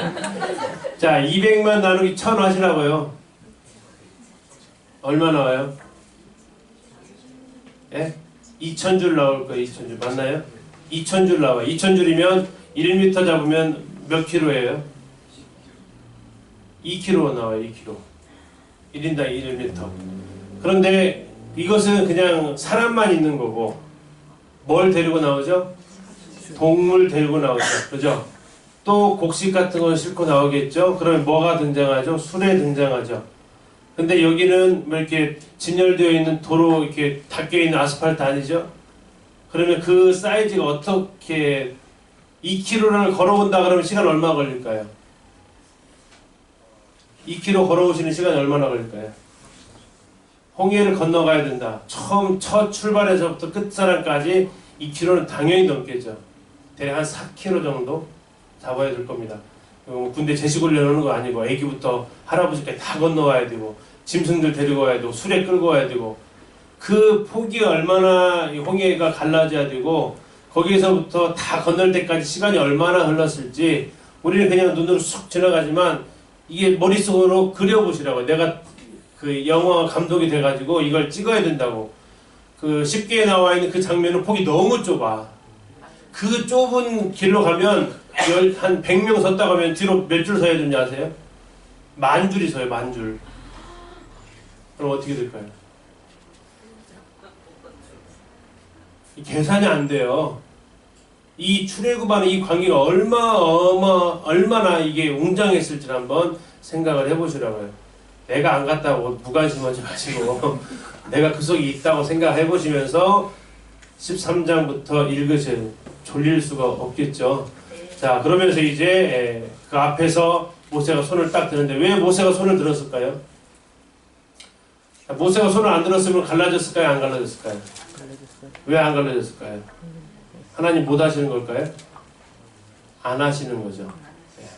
자, 200만 나누기 1000 하시라고요. 얼마 나와요? 예? 2000줄 나올 거예요. 2000줄. 맞나요? 2000줄 나와요. 2000줄이면 1m 잡으면 몇 킬로예요? 2kg 나와요. 2kg. 1인당 1m. 그런데 이것은 그냥 사람만 있는 거고, 뭘 데리고 나오죠? 동물 데리고 나오죠. 그죠? 또 곡식 같은 걸 싣고 나오겠죠? 그러면 뭐가 등장하죠? 수레 등장하죠. 근데 여기는 뭐 이렇게 진열되어 있는 도로 이렇게 닦여 있는 아스팔트 아니죠? 그러면 그 사이즈가 어떻게 2km를 걸어온다 그러면 시간 얼마 걸릴까요? 2km 걸어오시는 시간이 얼마나 걸릴까요? 홍해를 건너가야 된다. 첫 출발에서부터 끝사람까지 2km는 당연히 넘겠죠. 대략 한 4km 정도 잡아야 될 겁니다. 군대 제식훈련 하는 거 아니고 애기부터 할아버지까지 다 건너와야 되고 짐승들 데리고 와야 되고 수레 끌고 와야 되고 그 폭이 얼마나 홍해가 갈라져야 되고 거기에서부터 다 건널 때까지 시간이 얼마나 흘렀을지 우리는 그냥 눈으로 쑥 지나가지만 이게 머릿속으로 그려보시라고. 내가 그 영화 감독이 돼가지고 이걸 찍어야 된다고. 그 10개에 나와 있는 그 장면은 폭이 너무 좁아. 그 좁은 길로 가면 한 100명 섰다 가면 뒤로 몇 줄 서야 되는지 아세요? 10,000줄이 서요. 10,000줄. 그럼 어떻게 될까요? 계산이 안 돼요. 이 출애굽하는 이 관계가 얼마나 이게 웅장했을지 한번 생각을 해보시라고요. 내가 안 갔다고 무관심하지 마시고 내가 그 속에 있다고 생각해 보시면서 13장부터 읽으세요. 졸릴 수가 없겠죠. 자, 그러면서 이제 그 앞에서 모세가 손을 딱 드는데 왜 모세가 손을 들었을까요? 모세가 손을 안 들었으면 갈라졌을까요? 안 갈라졌을까요? 왜 안 갈라졌을까요? 하나님 못 하시는 걸까요? 안 하시는 거죠.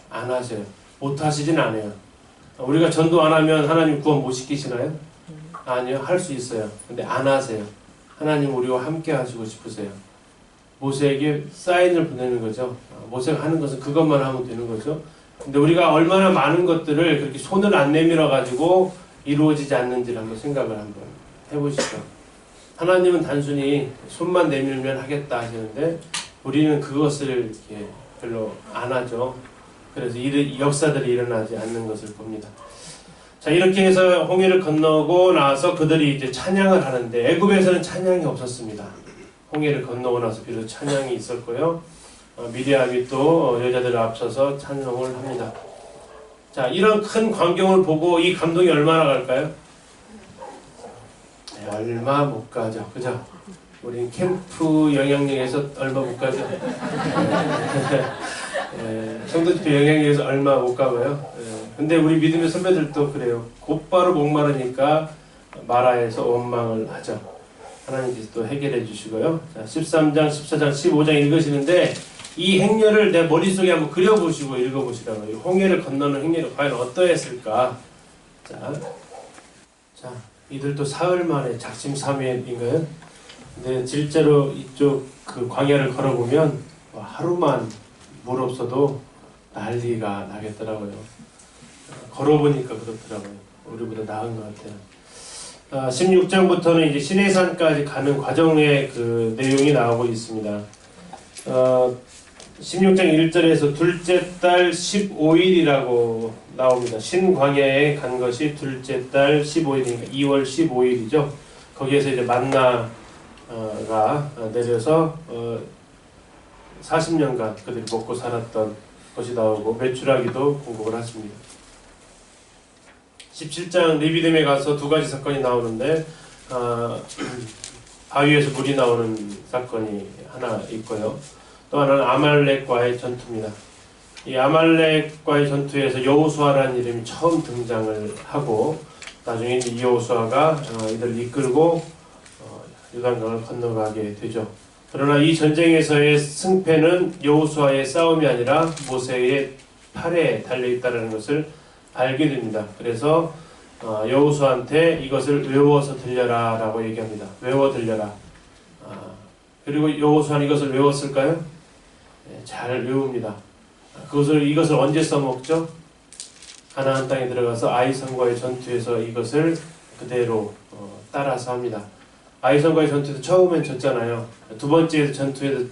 안 하세요. 못 하시진 않아요. 우리가 전도 안 하면 하나님 구원 못 시키시나요? 아니요. 할 수 있어요. 근데 안 하세요. 하나님 우리와 함께 하시고 싶으세요. 모세에게 사인을 보내는 거죠. 모세가 하는 것은 그것만 하면 되는 거죠. 근데 우리가 얼마나 많은 것들을 그렇게 손을 안 내밀어 가지고 이루어지지 않는지를 한번 생각을 한번 해보시죠. 하나님은 단순히 손만 내밀면 하겠다 하시는데 우리는 그것을 이렇게 별로 안 하죠. 그래서 역사들이 일어나지 않는 것을 봅니다. 자, 이렇게 해서 홍해를 건너고 나서 그들이 이제 찬양을 하는데 애굽에서는 찬양이 없었습니다. 홍해를 건너고 나서 비로소 찬양이 있었고요. 미디암이 또 여자들을 앞서서 찬송을 합니다. 자, 이런 큰 광경을 보고 이 감동이 얼마나 갈까요? 얼마 못 가죠. 그죠? 우린 캠프 영향력에서 얼마 못 가죠. 성도집회 영향력에서 얼마 못 가고요. 근데 우리 믿음의 선배들도 그래요. 곧바로 목마르니까 마라에서 원망을 하죠. 하나님께서 또 해결해 주시고요. 자, 13장, 14장, 15장 읽으시는데 이 행렬을 내 머릿속에 한번 그려보시고 읽어보시라고요. 홍해를 건너는 행렬이 과연 어떠했을까? 자, 이들도 사흘 만에 작심삼일인가요? 근데 실제로 이쪽 그 광야를 걸어보면 하루만 물 없어도 난리가 나겠더라고요. 걸어보니까 그렇더라고요. 우리보다 나은 것 같아요. 16장부터는 이제 시내산까지 가는 과정의 그 내용이 나오고 있습니다. 16장 1절에서 둘째 달 15일이라고 나옵니다. 신광야에 간 것이 둘째 달 15일이니까 2월 15일이죠. 거기에서 이제 만나가 내려서 40년간 그들이 먹고 살았던 것이 나오고 메추라기도 공급을 하십니다. 17장 리비딤에 가서 두 가지 사건이 나오는데 바위에서 물이 나오는 사건이 하나 있고요. 또 하나는 아말렉과의 전투입니다. 이 아말렉과의 전투에서 여호수아라는 이름이 처음 등장을 하고 나중에 이 여호수아가 이들을 이끌고 요단강을 건너가게 되죠. 그러나 이 전쟁에서의 승패는 여호수아의 싸움이 아니라 모세의 팔에 달려있다는 것을 알게 됩니다. 그래서 여호수아한테 이것을 외워서 들려라 라고 얘기합니다. 외워 들려라. 그리고 여호수아는 이것을 외웠을까요? 네, 잘 외웁니다. 이것을 언제 써먹죠? 가나안 땅에 들어가서 아이성과의 전투에서 이것을 그대로 따라서 합니다. 아이성과의 전투에서 처음엔 졌잖아요. 두 번째 전투에서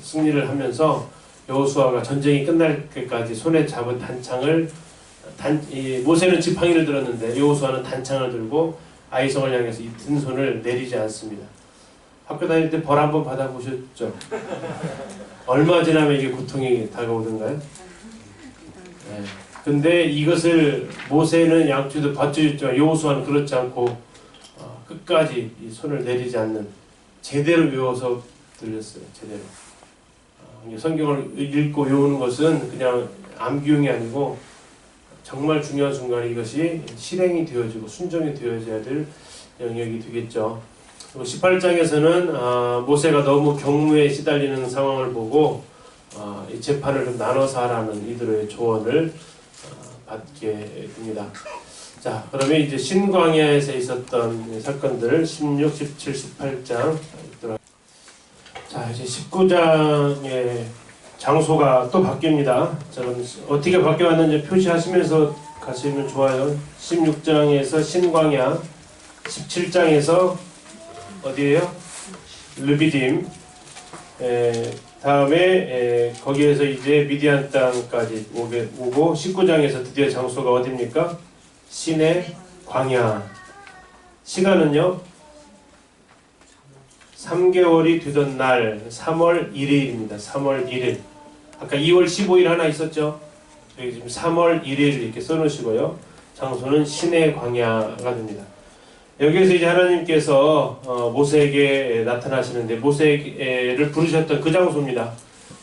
승리를 하면서 여호수아가 전쟁이 끝날 때까지 손에 잡은 단창을 모세는 지팡이를 들었는데 여호수아는 단창을 들고 아이성을 향해서 이 든 손을 내리지 않습니다. 학교 다닐 때 벌 한번 받아보셨죠? 얼마 지나면 이게 고통이 다가오던가요? 네. 근데 이것을 모세는 양쪽에도 받쳐줬지만 여호수아는 그렇지 않고 끝까지 이 손을 내리지 않는 제대로 외워서 들렸어요. 제대로. 성경을 읽고 외우는 것은 그냥 암기용이 아니고 정말 중요한 순간에 이것이 실행이 되어지고 순종이 되어져야 될 영역이 되겠죠. 그리고 18장에서는 모세가 너무 경무에 시달리는 상황을 보고 이 재판을 좀 나눠서 하라는 이들의 조언을 받게 됩니다. 자, 그러면 이제 신광야에서 있었던 사건들 16, 17, 18장. 자, 이제 19장의 장소가 또 바뀝니다. 저는 어떻게 바뀌었는지 표시하시면서 가시면 좋아요. 16장에서 신광야, 17장에서 어디예요? 르비딤. 다음에 거기에서 이제 미디안 땅까지 오고 19장에서 드디어 장소가 어디입니까? 시내 광야. 시간은요 3개월이 되던 날 3월 1일입니다. 3월 1일. 아까 2월 15일 하나 있었죠? 여기 지금 3월 1일 이렇게 써놓으시고요. 장소는 시내 광야가 됩니다. 여기에서 이제 하나님께서 모세에게 나타나시는데 모세를 부르셨던 그 장소입니다.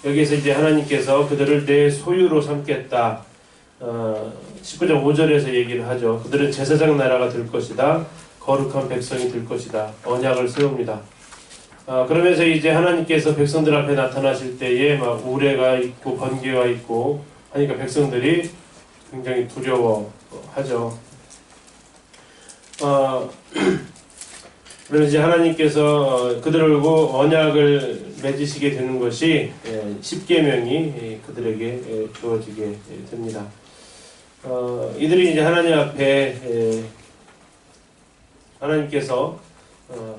여기에서 이제 하나님께서 그들을 내 소유로 삼겠다. 19장 5절에서 얘기를 하죠. 그들은 제사장 나라가 될 것이다. 거룩한 백성이 될 것이다. 언약을 세웁니다. 그러면서 이제 하나님께서 백성들 앞에 나타나실 때에 막 우레가 있고 번개가 있고 하니까 백성들이 굉장히 두려워하죠. 그래서 이제 하나님께서 그들을 보고 언약을 맺으시게 되는 것이 10계명이 그들에게 주어지게 됩니다. 이들이 이제 하나님 앞에 하나님께서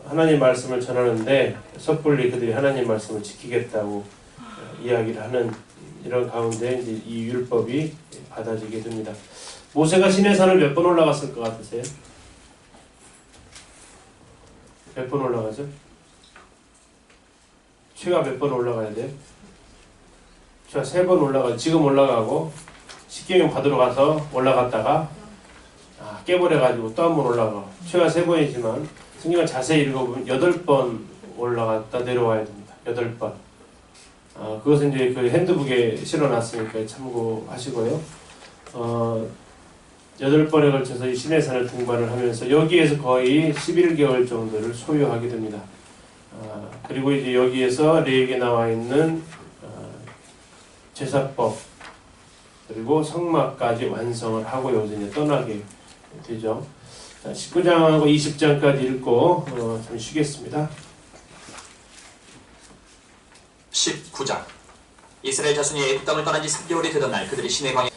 하나님 말씀을 전하는데 섣불리 그들이 하나님 말씀을 지키겠다고 이야기를 하는 이런 가운데 이제 이 율법이 받아지게 됩니다. 모세가 시내산을 몇 번 올라갔을 것 같으세요? 몇 번 올라가죠? 최가 몇 번 올라가야 돼요? 최가 3번 올라가요. 지금 올라가고 십계명 받으러 가서 올라갔다가 깨버려가지고 또 한 번 올라가. 최가 3번이지만 성경을 자세히 읽어보면 8번 올라갔다 내려와야 됩니다. 8번. 그것은 이제 그 핸드북에 실어놨으니까 참고하시고요. 8번에 걸쳐서 이 시내산을 등반을 하면서 여기에서 거의 11개월 정도를 소요하게 됩니다. 그리고 이제 여기에서 레위기에 나와 있는 제사법 그리고 성막까지 완성을 하고 여기서 이제 떠나게 되죠. 19장하고 20장까지 읽고 좀 쉬겠습니다. 19장 이스라엘 자손이 애굽 땅을 떠난 지 3개월이 되던 날 그들이 시내 광야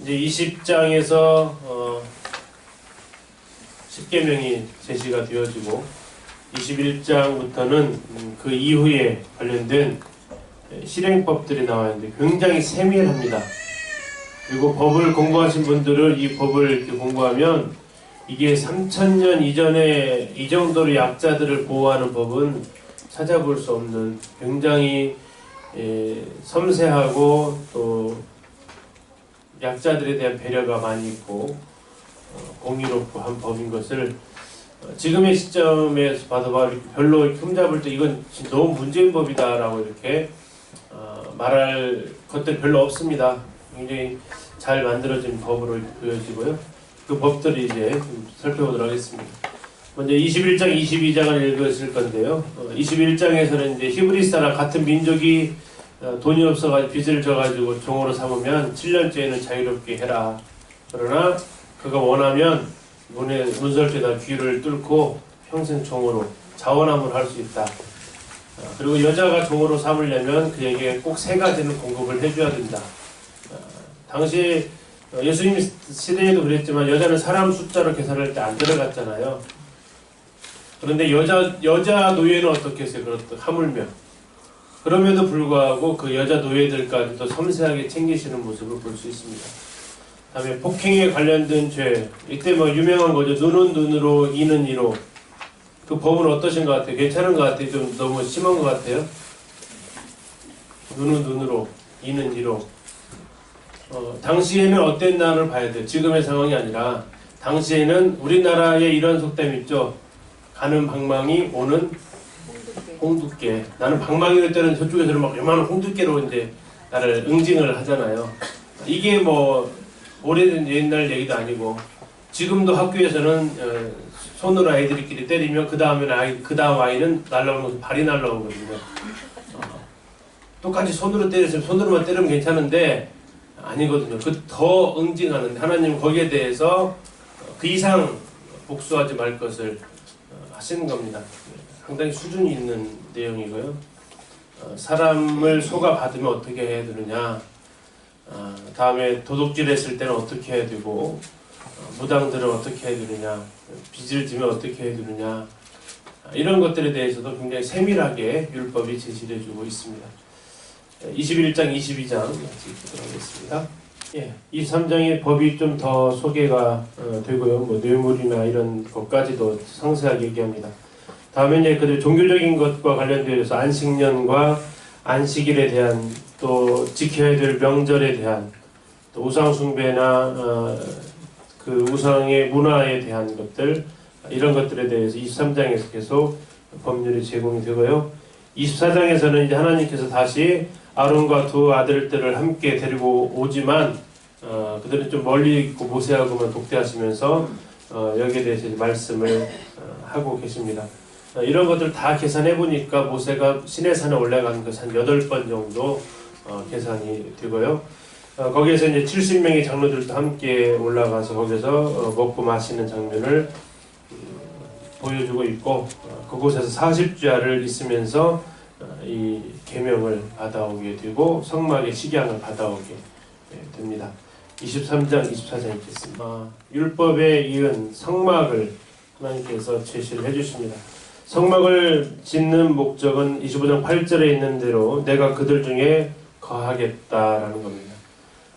이제 20장에서 10계명이 제시가 되어지고 21장부터는 그 이후에 관련된 실행법들이 나와 있는데 굉장히 세밀합니다. 그리고 법을 공부하신 분들은 이 법을 이렇게 공부하면 이게 3000년 이전에 이 정도로 약자들을 보호하는 법은 찾아볼 수 없는 굉장히 섬세하고 또 약자들에 대한 배려가 많이 있고 공의롭고 한 법인 것을 지금의 시점에서 봐도 별로 흠잡을 때 이건 너무 문제인 법이다라고 이렇게 말할 것들 별로 없습니다. 굉장히 잘 만들어진 법으로 보여지고요. 그 법들이 이제 좀 살펴보도록 하겠습니다. 먼저 21장, 22장을 읽으실 건데요. 21장에서는 이제 히브리 사람 같은 민족이 돈이 없어가지고 빚을 져가지고 종으로 삼으면 7년째에는 자유롭게 해라. 그러나 그가 원하면 문설주에다 귀를 뚫고 평생 종으로 자원함을 할 수 있다. 그리고 여자가 종으로 삼으려면 그에게 꼭 3가지는 공급을 해줘야 된다. 당시 예수님 시대에도 그랬지만 여자는 사람 숫자로 계산할 때 안 들어갔잖아요. 그런데 여자 노예는 어떻게 했어요? 그렇듯 하물며 그럼에도 불구하고 그 여자 노예들까지도 섬세하게 챙기시는 모습을 볼 수 있습니다. 다음에 폭행에 관련된 죄, 이때 뭐 유명한 거죠. 눈은 눈으로, 이는 이로. 그 법은 어떠신 것 같아요? 괜찮은 것 같아요? 좀 너무 심한 것 같아요? 눈은 눈으로, 이는 이로. 당시에는 어떤 날을 봐야 돼요? 지금의 상황이 아니라 당시에는 우리나라에 이런 속담 있죠. 가는 방망이 오는 홍두깨. 나는 방망이를 때는 저쪽에서는 막 요만한 홍두깨로 이제 나를 응징을 하잖아요. 이게 뭐 오래된 옛날 얘기도 아니고 지금도 학교에서는 손으로 아이들끼리 때리면 그 다음 아이는 날라오는 것은 발이 날라오거든요. 똑같이 손으로 때렸으면 손으로만 때리면 괜찮은데 아니거든요. 그 더 응징하는 하나님 거기에 대해서 그 이상 복수하지 말 것을 하시는 겁니다. 상당히 수준이 있는 내용이고요. 사람을 속아 받으면 어떻게 해야 되느냐, 다음에 도둑질했을 때는 어떻게 해야 되고, 무당들은 어떻게 해야 되느냐, 빚을 지면 어떻게 해야 되느냐, 이런 것들에 대해서도 굉장히 세밀하게 율법이 제시를 해주고 있습니다. 21장, 22장 같이 보도록 하겠습니다. 23장의 법이 좀 더 소개가 되고요. 뭐 뇌물이나 이런 것까지도 상세하게 얘기합니다. 다음에 이제 그 종교적인 것과 관련되어서 안식년과 안식일에 대한, 또 지켜야 될 명절에 대한, 또 우상 숭배나 그 우상의 문화에 대한 것들, 이런 것들에 대해서 23장에서 계속 법률이 제공이 되고요. 24장에서는 이제 하나님께서 다시 아론과 두 아들들을 함께 데리고 오지만 그들은 좀 멀리 있고 모세하고만 독대하시면서 여기에 대해서 말씀을 하고 계십니다. 이런 것들 다 계산해 보니까 모세가 시내산에 올라간 것이 한 8번 정도 계산이 되고요. 거기에서 이제 70명의 장로들도 함께 올라가서 거기서 먹고 마시는 장면을 보여주고 있고, 그곳에서 40주야를 있으면서 이 계명을 받아오게 되고 성막의 식양을 받아오게 됩니다. 23장, 24장 읽겠습니다. 율법에 이은 성막을 하나님께서 제시를 해주십니다. 성막을 짓는 목적은 25장 8절에 있는 대로 내가 그들 중에 거하겠다라는 겁니다.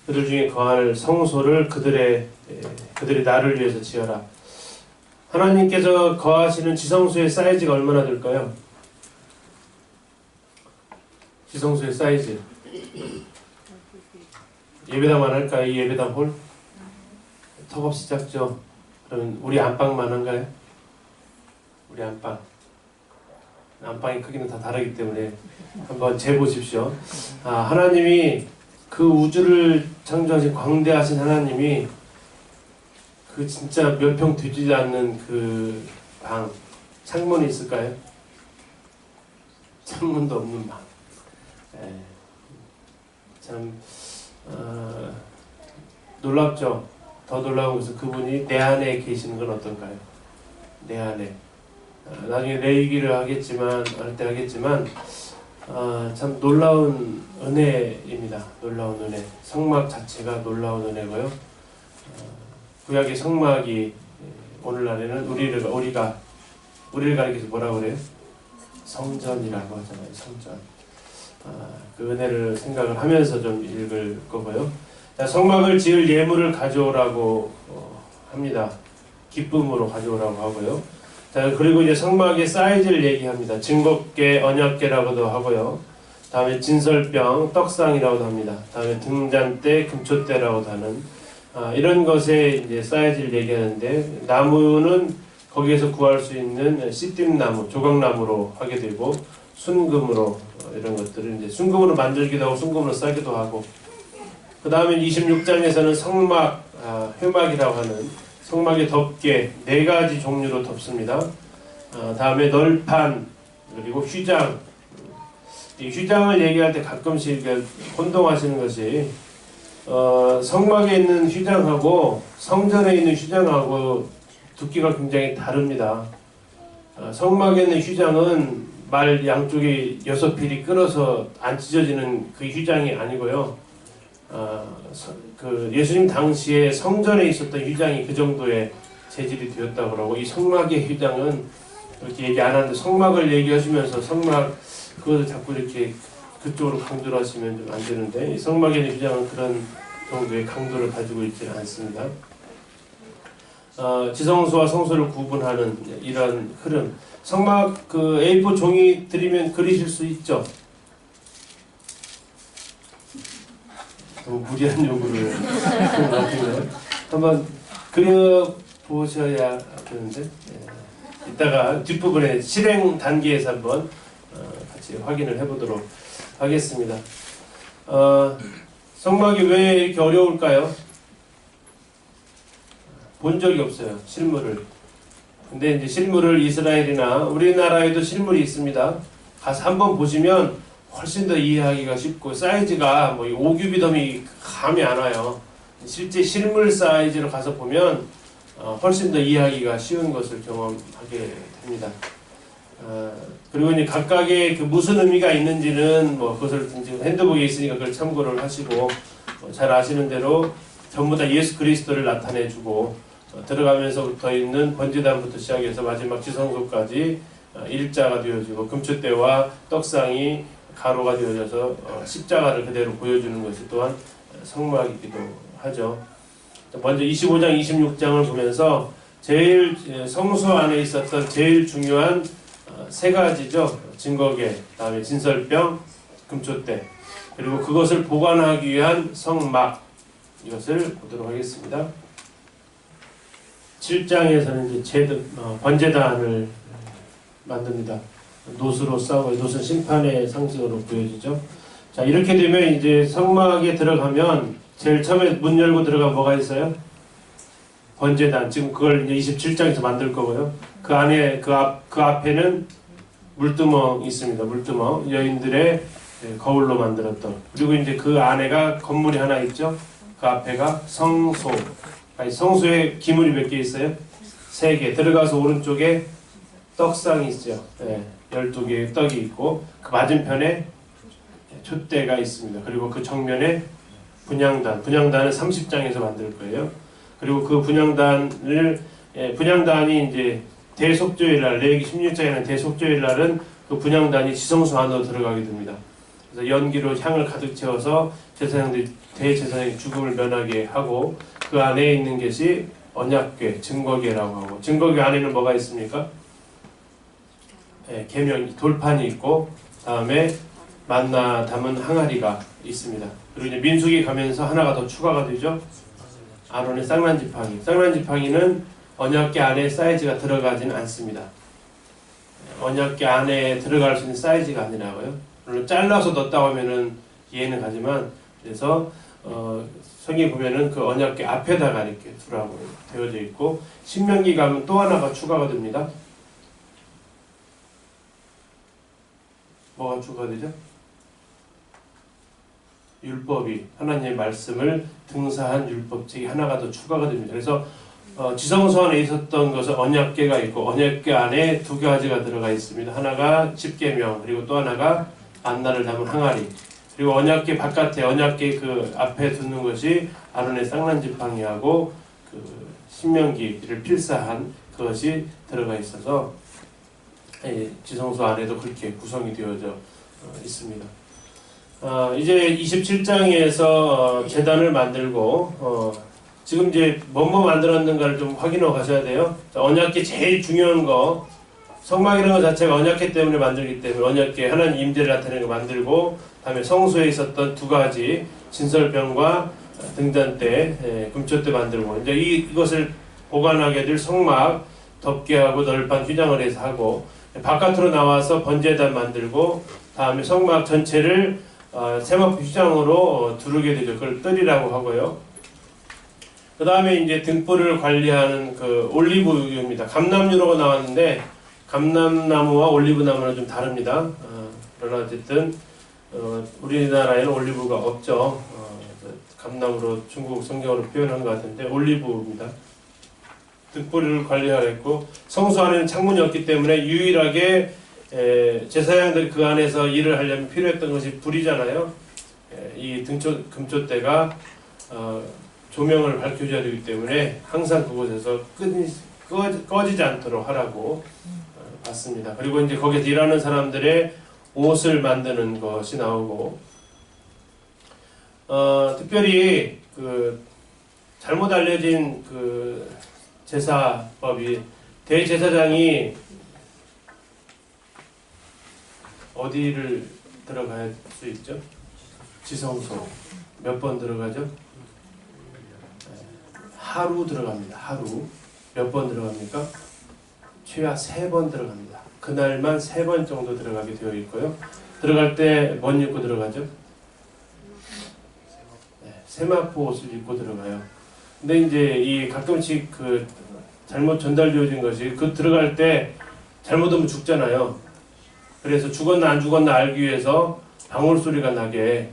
그들 중에 거할 성소를 그들이 나를 위해서 지어라. 하나님께서 거하시는 지성소의 사이즈가 얼마나 될까요? 지성소의 사이즈. 예배당만 할까요? 이 예배당 홀? 턱없이 작죠? 그러면 우리 안방만 한가요? 우리 안방. 안방의 크기는 다 다르기 때문에 한번 재보십시오. 하나님이 그 우주를 창조하신 광대하신 하나님이 그 진짜 몇 평 되지 않는 그 방, 창문이 있을까요? 창문도 없는 방. 참 놀랍죠. 더 놀라운 것은 그분이 내 안에 계시는 건 어떤가요? 내 안에. 나중에 내 얘기를 하겠지만 참 놀라운 은혜입니다. 놀라운 은혜. 성막 자체가 놀라운 은혜고요. 구약의 성막이 오늘날에는 우리를 가리켜서 뭐라고 그래요? 성전이라고 하잖아요. 성전. 그 은혜를 생각을 하면서 좀 읽을 거고요. 자, 성막을 지을 예물을 가져오라고 합니다. 기쁨으로 가져오라고 하고요. 자, 그리고 이제 성막의 사이즈를 얘기합니다. 증거궤, 언약궤라고도 하고요. 다음에 진설병, 떡상이라고도 합니다. 다음에 등잔대, 금촛대라고도 하는 이런 것의 이제 사이즈를 얘기하는데, 나무는 거기에서 구할 수 있는 씨띠나무, 조각나무로 하게 되고, 순금으로 이런 것들을 이제 순금으로 만들기도 하고 순금으로 싸기도 하고, 그 다음에 26장에서는 성막, 회막이라고 하는 성막의 덮개 4가지 종류로 덮습니다. 다음에 널판, 그리고 휘장. 이 휘장을 얘기할 때 가끔씩 혼동하시는 것이 성막에 있는 휘장하고 성전에 있는 휘장하고 두께가 굉장히 다릅니다. 성막에 있는 휘장은 말 양쪽에 6필이 끊어서 안 찢어지는 그 휘장이 아니고요. 그 예수님 당시에 성전에 있었던 휘장이 그 정도의 재질이 되었다고 그러고, 이 성막의 휘장은 이렇게 얘기 안 하는데 성막을 얘기하시면서 성막 그것을 자꾸 이렇게 그쪽으로 강조를 하시면 좀 안 되는데, 이 성막에 있는 휘장은 그런 정도의 강도를 가지고 있지는 않습니다. 지성소와 성소를 구분하는 이런 흐름. 성막 그 A4 종이 드리면 그리실 수 있죠? 너무 무리한 요구를 한번 그려 보셔야 되는데, 이따가 뒷부분에 실행 단계에서 한번 같이 확인을 해보도록 하겠습니다. 성막이 왜 이렇게 어려울까요? 본 적이 없어요. 실물을. 근데 이제 실물을 이스라엘이나 우리나라에도 실물이 있습니다. 가서 한번 보시면 훨씬 더 이해하기가 쉽고 사이즈가 뭐 5규비덤이 감이 안 와요. 실제 실물 사이즈로 가서 보면 훨씬 더 이해하기가 쉬운 것을 경험하게 됩니다. 그리고 이제 각각의 그 무슨 의미가 있는지는 뭐 그것을 지금 핸드북에 있으니까 그걸 참고를 하시고 잘 아시는 대로 전부 다 예수 그리스도를 나타내주고 들어가면서부터 있는 번제단부터 시작해서 마지막 지성소까지 일자가 되어지고 금초대와 떡상이 가로가 되어져서 십자가를 그대로 보여주는 것이 또한 성막이기도 하죠. 먼저 25장, 26장을 보면서 제일 성소 안에 있었던 제일 중요한 세 가지죠. 증거계, 다음에 진설병, 금초대, 그리고 그것을 보관하기 위한 성막, 이것을 보도록 하겠습니다. 7장에서는 이제 번제단을 만듭니다. 놋으로 싸우고, 놋은 심판의 상징으로 보여지죠. 자, 이렇게 되면 이제 성막에 들어가면 제일 처음에 문 열고 들어가면 뭐가 있어요? 번제단. 지금 그걸 이제 27장에서 만들 거고요. 그 안에 그 앞에는 물두멍이 있습니다. 물두멍. 여인들의 거울로 만들었던. 그리고 이제 그 안에가 건물이 하나 있죠. 그 앞에가 성소. 아니, 성소에 기물이 몇 개 있어요? 3개. 들어가서 오른쪽에 떡상이 있죠. 12개의 떡이 있고 그 맞은편에 촛대가 있습니다. 그리고 그 정면에 분향단. 분향단은 30장에서 만들 거예요. 그리고 그 분향단이 이제 대속죄일날, 레위기 16장에는 대속죄일날은 그 분향단이 지성소 안으로 들어가게 됩니다. 그래서 연기로 향을 가득 채워서 제사장들이 대제사장의 죽음을 면하게 하고 그 안에 있는 것이 언약궤, 증거궤라고 하고 증거궤 안에는 뭐가 있습니까? 계명, 돌판이 있고 다음에 만나 담은 항아리가 있습니다. 그리고 이제 민수기 가면서 하나가 더 추가가 되죠. 아론의 쌍난지팡이. 쌍난지팡이는 언약궤 안에 사이즈가 들어가지는 않습니다. 언약궤 안에 들어갈 수 있는 사이즈가 아니라고요. 물론 잘라서 넣었다고 하면은 이해는 가지만 그래서 성경 보면은 그 언약궤 앞에다가 이렇게 두라고 되어져 있고 신명기 가면 또 하나가 추가가 됩니다. 뭐가 추가되죠? 율법이 하나님의 말씀을 등사한 율법책이 하나가 더 추가가 됩니다. 그래서 지성소 안에 있었던 것은 언약궤가 있고 언약궤 안에 2가지가 들어가 있습니다. 하나가 십계명 그리고 또 하나가 만나를 담은 항아리 그리고 언약궤 바깥에 언약궤 그 앞에 두는 것이 아론의 쌍난지팡이하고 그 신명기를 필사한 그것이 들어가 있어서 지성소 안에도 그렇게 구성이 되어져 있습니다. 이제 27장에서 제단을 만들고 지금 이제 뭐뭐 만들었는가를 좀 확인하고 가셔야 돼요. 언약궤 제일 중요한 거 성막이라는 것 자체가 언약궤 때문에 만들기 때문에 언약궤 하나님 임재를 나타내는 거 만들고 다음에 성소에 있었던 2가지 진설병과 등잔대, 금초대 만들고 이제 이것을 보관하게 될 성막 덮게 하고 널판 휘장을 해서 하고 바깥으로 나와서 번제단 만들고 다음에 성막 전체를 세마포 휘장으로 두르게 되죠. 그걸 뜰이라고 하고요. 그 다음에 이제 등불을 관리하는 그 올리브유입니다. 감람유라고 나왔는데 감람나무와 올리브나무는 좀 다릅니다. 그러나 어쨌든 우리나라에는 올리브가 없죠. 감람으로 중국 성경으로 표현한 것 같은데 올리브입니다. 등불을 관리하였고 성소 안에는 창문이 없기 때문에 유일하게 제사장들이 그 안에서 일을 하려면 필요했던 것이 불이잖아요. 이 금초대가 조명을 밝혀줘야 되기 때문에 항상 그곳에서 꺼지지 않도록 하라고 봤습니다. 그리고 이제 거기서 일하는 사람들의 옷을 만드는 것이 나오고 특별히 그 잘못 알려진 그 제사법이 대제사장이 어디를 들어갈 수 있죠? 지성소 몇 번 들어가죠? 하루 들어갑니다. 하루 몇 번 들어갑니까? 최하 3번 들어갑니다. 그날만 3번 정도 들어가게 되어 있고요. 들어갈 때 뭔 입고 들어가죠? 세마포 옷을 입고 들어가요. 근데 이제 이 가끔씩 그 잘못 전달되어진 것이 그 들어갈 때 잘못하면 죽잖아요. 그래서 죽었나 안 죽었나 알기 위해서 방울 소리가 나게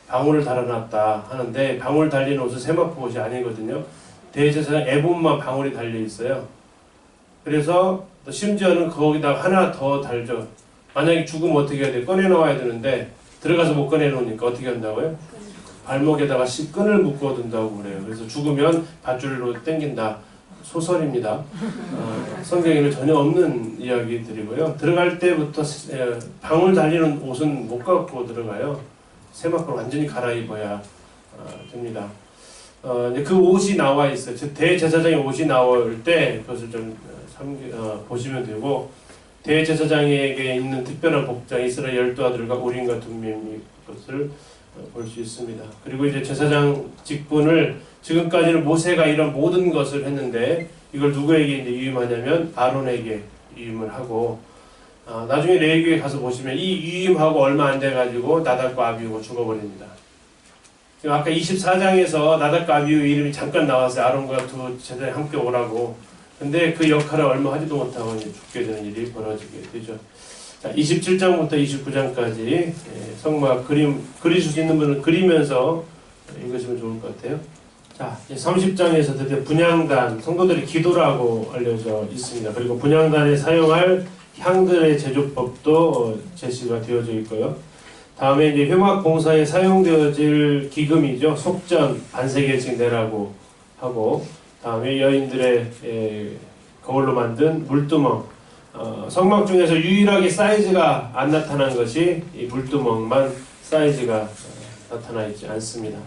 방울을 달아놨다 하는데, 방울 달린 옷은 세마포 옷이 아니거든요. 대제사장 에봇만 방울이 달려 있어요. 그래서 또 심지어는 거기다 하나 더 달죠. 만약에 죽으면 어떻게 해야 돼요? 꺼내 나와야 되는데 들어가서 못 꺼내 놓으니까 어떻게 한다고요? 발목에다가 끈을 묶어 둔다고 그래요. 그래서 죽으면 밧줄로 당긴다. 소설입니다. 성경에는 전혀 없는 이야기들이고요. 들어갈 때부터 방울 달리는 옷은 못 갖고 들어가요. 세마포를 완전히 갈아입어야 됩니다. 이제 그 옷이 나와 있어요. 즉 대제사장의 옷이 나올 때 그것을 좀 보시면 되고, 대제사장에게 있는 특별한 복장, 이스라엘 12아들과 우림과 둠밈이 것을 볼 수 있습니다. 그리고 이제 제사장 직분을 지금까지는 모세가 이런 모든 것을 했는데, 이걸 누구에게 이제 위임하냐면 아론에게 위임을 하고, 나중에 레위기에 가서 보시면 이 위임하고 얼마 안 돼 가지고 나답과 아비후가 죽어버립니다. 아까 24장에서 나답과 아비후 이름이 잠깐 나왔어요. 아론과 두 제사장이 함께 오라고. 근데 그 역할을 얼마 하지도 못하고 이제 죽게 되는 일이 벌어지게 되죠. 자, 27장부터 29장까지 성막 그리실 수 있는 분은 그리면서 읽으시면 좋을 것 같아요. 자, 30장에서 드디어 분향단, 성도들의 기도라고 알려져 있습니다. 그리고 분향단에 사용할 향들의 제조법도 제시가 되어져 있고요. 다음에 이제 회막 공사에 사용되어질 기금이죠. 속전 반세겔씩 내라고 하고, 다음에 여인들의 거울로 만든 물두멍, 성막 중에서 유일하게 사이즈가 안 나타난 것이 이 물두멍만 사이즈가 나타나 있지 않습니다.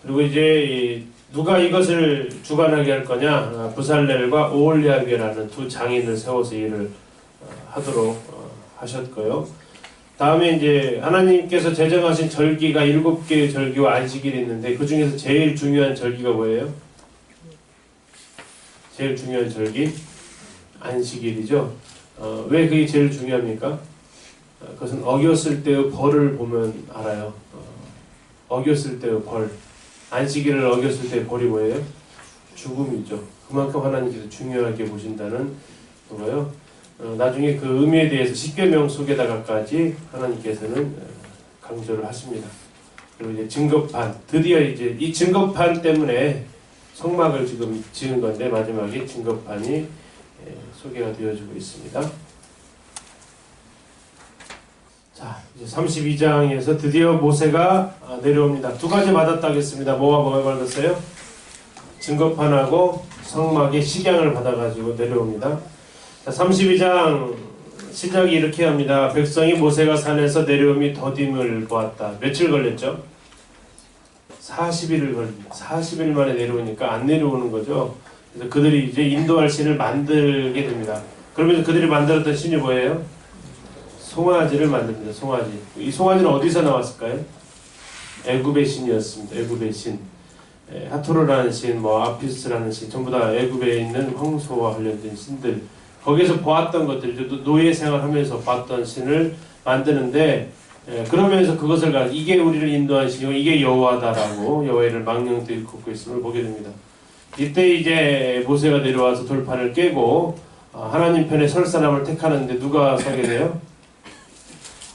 그리고 이제 누가 이것을 주관하게 할 거냐? 부살렐과 오홀리아비라는 두 장인을 세워서 일을 하도록 하셨고요. 다음에 이제 하나님께서 제정하신 절기가 7개의 절기와 안식일이 있는데, 그 중에서 제일 중요한 절기가 뭐예요? 제일 중요한 절기? 안식일이죠. 왜 그게 제일 중요합니까? 그것은 어겼을 때의 벌을 보면 알아요. 어겼을 때의 벌. 안식일을 어겼을 때의 벌이 뭐예요? 죽음이죠. 그만큼 하나님께서 중요하게 보신다는 거고요. 나중에 그 의미에 대해서 십계명 속에다가까지 하나님께서는 강조를 하십니다. 그리고 이제 증거판, 드디어 이제 이 증거판 때문에 성막을 지금 지은 건데, 마지막에 증거판이 소개가 되어지고 있습니다. 자, 이제 32장에서 드디어 모세가 내려옵니다. 두 가지 받았다 하겠습니다. 뭐가 받았어요? 증거판하고 성막의 식양을 받아가지고 내려옵니다. 자, 32장 시작이 이렇게 합니다. 백성이 모세가 산에서 내려오미 더딤을 보았다. 며칠 걸렸죠? 40일을 걸립니다. 40일 만에 내려오니까 안 내려오는 거죠. 그래서 그들이 이제 인도할 신을 만들게 됩니다. 그러면서 그들이 만들었던 신이 뭐예요? 송아지를 만듭니다. 송아지. 이 송아지는 어디서 나왔을까요? 애굽의 신이었습니다. 애굽의 신. 하토르라는 신, 아피스라는 신, 전부 다 애굽에 있는 황소와 관련된 신들. 거기서 보았던 것들, 노예 생활하면서 봤던 신을 만드는데, 그러면서 그것을 가지고 이게 우리를 인도한 신이고 이게 여호와다라고 여호와를 망령되이 걷고 있음을 보게 됩니다. 이때 이제 모세가 내려와서 돌판을 깨고 하나님 편에 설 사람을 택하는데 누가 서게 돼요?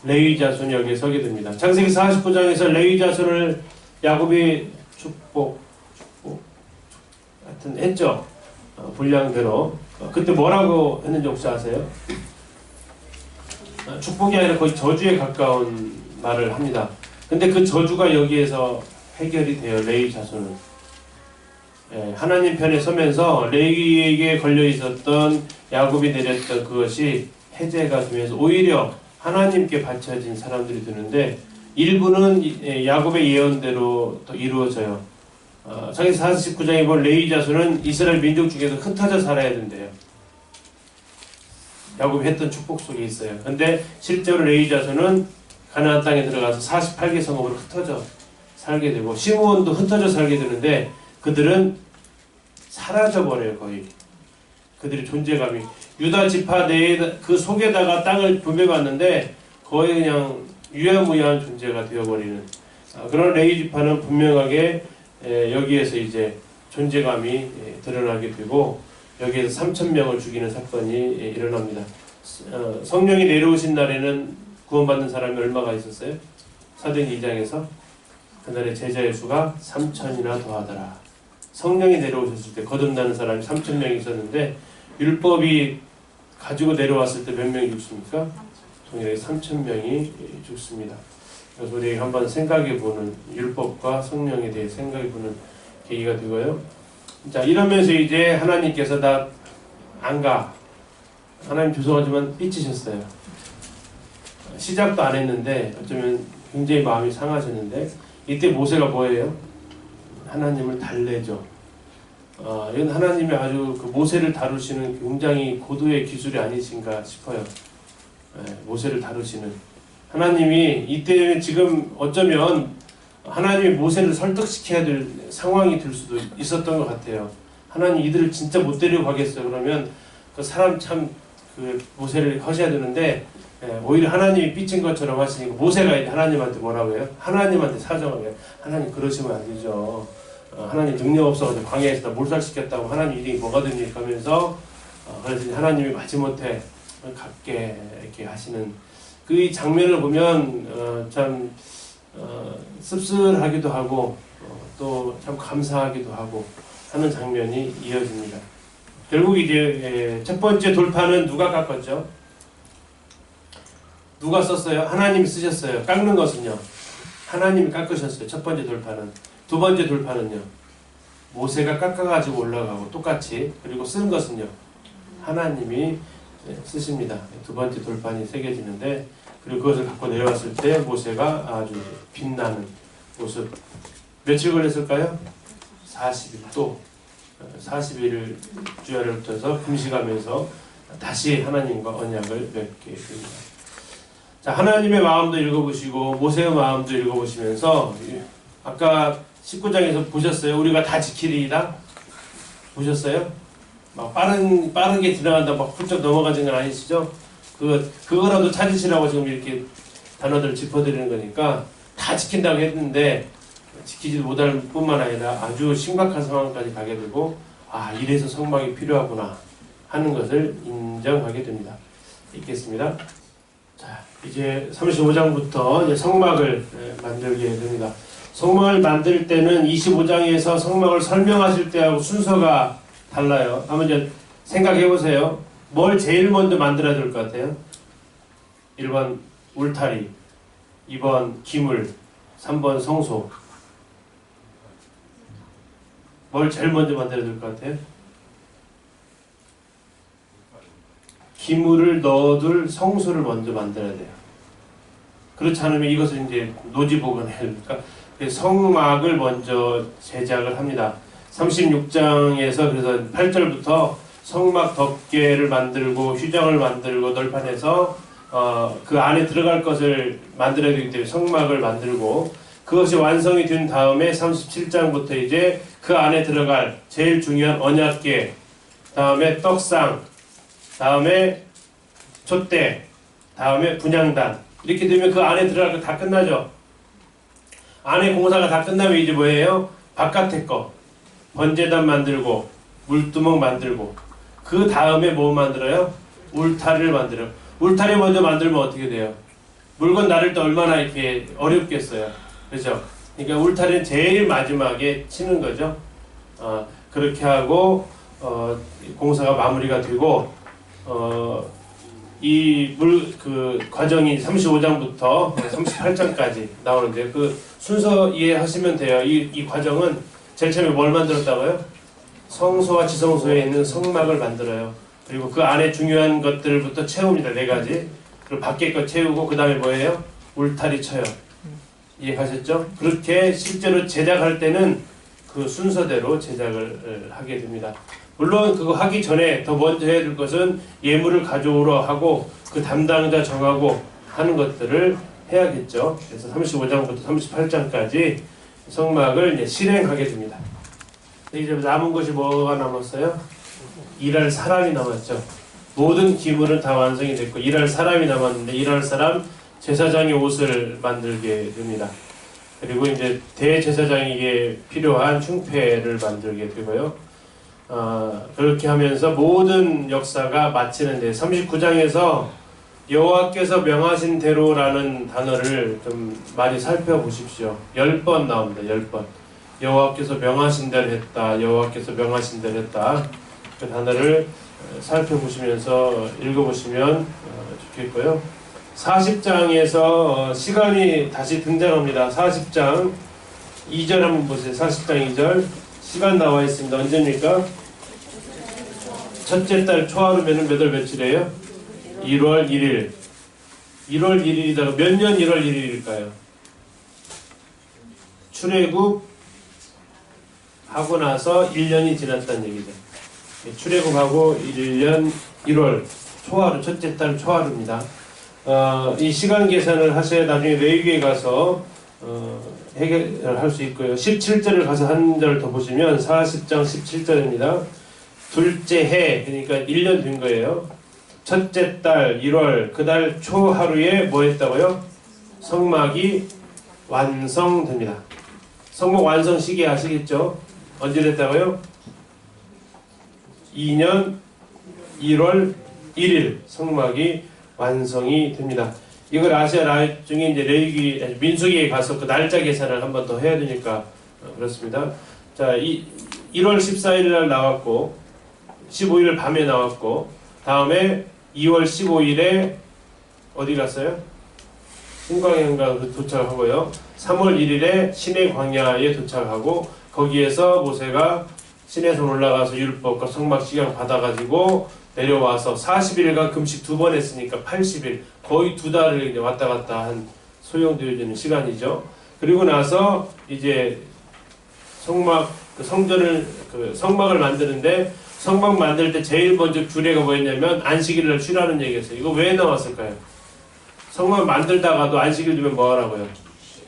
레위 자손이 여기에 서게 됩니다. 창세기 49장에서 레위 자손을 야곱이 축복 하여튼 했죠. 분량대로. 그때 뭐라고 했는지 혹시 아세요? 축복이 아니라 거의 저주에 가까운 말을 합니다. 근데 그 저주가 여기에서 해결이 돼요. 레위 자손은. 하나님 편에 서면서 레위에게 걸려 있었던 야곱이 내렸던 그것이 해제가 되면서 오히려 하나님께 바쳐진 사람들이 되는데, 일부는 야곱의 예언대로 또 이루어져요. 창세기 49장에 보면 레위 자손은 이스라엘 민족 중에서 흩어져 살아야 된대요. 야곱이 했던 축복 속에 있어요. 근데 실제로 레위 자손은 가나안 땅에 들어가서 48개 성읍으로 흩어져 살게 되고, 시므온도 흩어져 살게 되는데 그들은 사라져버려요. 거의 그들의 존재감이 유다 지파 내에 그 속에다가 땅을 분배받는데 거의 그냥 유야무야한 존재가 되어버리는 그런 레위 지파는 분명하게 여기에서 이제 존재감이 드러나게 되고 여기에서 3,000명을 죽이는 사건이 일어납니다. 성령이 내려오신 날에는 구원받는 사람이 얼마가 있었어요? 사도행 2장에서 그날의 제자의 수가 3,000이나 더하더라. 성령이 내려오셨을 때 거듭나는 사람이 3,000명이 있었는데 율법이 가지고 내려왔을 때 몇 명이 죽습니까? 동일하게 3,000명이 죽습니다. 그래서 우리 한번 생각해보는, 율법과 성령에 대해 생각해보는 계기가 되고요. 자, 이러면서 이제 하나님께서 나 안 가. 하나님 죄송하지만 삐치셨어요. 시작도 안 했는데 어쩌면 굉장히 마음이 상하셨는데 이때 모세가 뭐예요? 하나님을 달래죠. 이건 하나님이 아주 그 모세를 다루시는 굉장히 고도의 기술이 아니신가 싶어요. 모세를 다루시는 하나님이 이때 지금 어쩌면 하나님이 모세를 설득시켜야 될 상황이 될 수도 있었던 것 같아요. 하나님 이들을 진짜 못 데리고 가겠어요. 그러면 그 사람 참 그 모세를 하셔야 되는데 오히려 하나님이 삐친 것처럼 하시니까 모세가 하나님한테 뭐라고 해요? 하나님한테 사정을 해요. 하나님 그러시면 안 되죠. 하나님 능력 없어가지고 광야에서 몰살시켰다고 하나님 일이 뭐가 됩니까 하면서 그래서 하나님이 마지못해 갖게 이렇게 하시는 그 장면을 보면 참 씁쓸하기도 하고 또 참 감사하기도 하고 하는 장면이 이어집니다. 결국 이제 첫 번째 돌파는 누가 깎았죠? 누가 썼어요? 하나님이 쓰셨어요. 깎는 것은요? 하나님이 깎으셨어요. 첫 번째 돌파는. 두 번째 돌파는요? 모세가 깎아가지고 올라가고 똑같이. 그리고 쓴 것은요? 하나님이 쓰십니다. 두 번째 돌판이 새겨지는데 그리고 그것을 갖고 내려왔을 때 모세가 아주 빛나는 모습. 며칠 걸렸을까요? 40일 또 40일을 주야를 흩어서 금식하면서 다시 하나님과 언약을 맺게 됩니다. 자, 하나님의 마음도 읽어보시고 모세의 마음도 읽어보시면서 아까 19장에서 보셨어요? 우리가 다 지키리이다? 보셨어요? 막 빠르게 지나간다 막 훌쩍 넘어가는 건 아니시죠? 그거라도 찾으시라고 지금 이렇게 단어들을 짚어드리는 거니까 다 지킨다고 했는데 지키지 못할 뿐만 아니라 아주 심각한 상황까지 가게 되고 이래서 성막이 필요하구나 하는 것을 인정하게 됩니다. 읽겠습니다. 자, 이제 35장부터 이제 성막을 만들게 됩니다. 성막을 만들 때는 25장에서 성막을 설명하실 때하고 순서가 달라요. 한번 이제 생각해 보세요. 뭘 제일 먼저 만들어야 될 것 같아요? 1번 울타리, 2번 기물, 3번 성소. 뭘 제일 먼저 만들어야 될 것 같아요? 기물을 넣어둘 성소를 먼저 만들어야 돼요. 그렇지 않으면 이것을 이제 노지보관해야 됩니까? 성막을 먼저 제작을 합니다. 36장에서 그래서 8절부터 성막 덮개를 만들고 휴장을 만들고 널판해서 그 안에 들어갈 것을 만들어야 되기 때문에 성막을 만들고 그것이 완성이 된 다음에 37장부터 이제 그 안에 들어갈 제일 중요한 언약궤, 다음에 떡상, 다음에 촛대, 다음에 분향단 이렇게 되면 그 안에 들어갈 거 다 끝나죠. 안에 공사가 다 끝나면 이제 뭐예요? 바깥에 거 번제단 만들고 물두멍 만들고 그 다음에 뭐 만들어요? 울타리를 만들어요. 울타리 먼저 만들면 어떻게 돼요? 물건 나를 때 얼마나 이렇게 어렵겠어요. 그렇죠? 그러니까 울타리는 제일 마지막에 치는 거죠. 그렇게 하고 공사가 마무리가 되고 그 과정이 35장부터 38장까지 나오는데 그 순서 이해하시면 돼요. 이 과정은 제일 처음에 뭘 만들었다고요? 성소와 지성소에 있는 성막을 만들어요. 그리고 그 안에 중요한 것들부터 채웁니다. 4가지. 그리고 밖에 거 채우고 그 다음에 뭐예요? 울타리 쳐요. 이해가셨죠? 그렇게 실제로 제작할 때는 그 순서대로 제작을 하게 됩니다. 물론 그거 하기 전에 더 먼저 해야 될 것은 예물을 가져오러 하고 그 담당자 정하고 하는 것들을 해야겠죠. 그래서 35장부터 38장까지 성막을 이제 실행하게 됩니다. 이제 남은 것이 뭐가 남았어요? 일할 사람이 남았죠. 모든 기물은 다 완성이 됐고 일할 사람이 남았는데 일할 사람 제사장의 옷을 만들게 됩니다. 그리고 이제 대제사장에게 필요한 흉패를 만들게 되고요. 그렇게 하면서 모든 역사가 마치는데 39장에서 여호와께서 명하신 대로라는 단어를 좀 많이 살펴보십시오. 10번 나옵니다. 10번. 여호와께서 명하신 대로 했다. 여호와께서 명하신 대로 했다. 그 단어를 살펴보시면서 읽어보시면 좋겠고요. 40장에서 시간이 다시 등장합니다. 40장 2절 한번 보세요. 40장 2절 시간 나와 있습니다. 언제입니까? 첫째 달 초하루면은 몇 월 며칠이에요? 1월 1일. 1월 1일이다가 몇 년 1월 1일일까요? 출애굽 하고 나서 1년이 지났다는 얘기죠. 출애굽하고 1년 1월 초하루, 첫째 달 초하루입니다. 이 시간 계산을 하셔야 나중에 레위기에 가서 해결할 수 있고요. 17절을 가서 한 절 더 보시면 40장 17절입니다. 둘째 해, 그러니까 1년 된 거예요. 첫째 달 1월 그 달 초하루에 뭐 했다고요? 성막이 완성됩니다. 성막 완성 시기 아시겠죠? 언제 됐다고요? 2년 1월 1일 성막이 완성이 됩니다. 이걸 아셔야 나중에 이제 레위기 민수기에 가서 그 날짜 계산을 한 번 더 해야 되니까 그렇습니다. 자, 1월 14일 날 나왔고 15일 밤에 나왔고 다음에 2월 15일에 어디 갔어요? 신광야에 도착하고요. 3월 1일에 시내 광야에 도착하고 거기에서 모세가 시내에서 올라가서 율법과 성막 시경 받아가지고 내려와서 40일간 금식 2번 했으니까 80일 거의 2달을 이제 왔다 갔다 한 소용되어지는 시간이죠. 그리고 나서 이제 성막 성전을 성막을 만드는데 성막 만들 때 제일 먼저 규례가 뭐였냐면 안식일을 쉬라는 얘기였어요. 이거 왜 나왔을까요? 성막 만들다가도 안식일 두면 뭐 하라고요?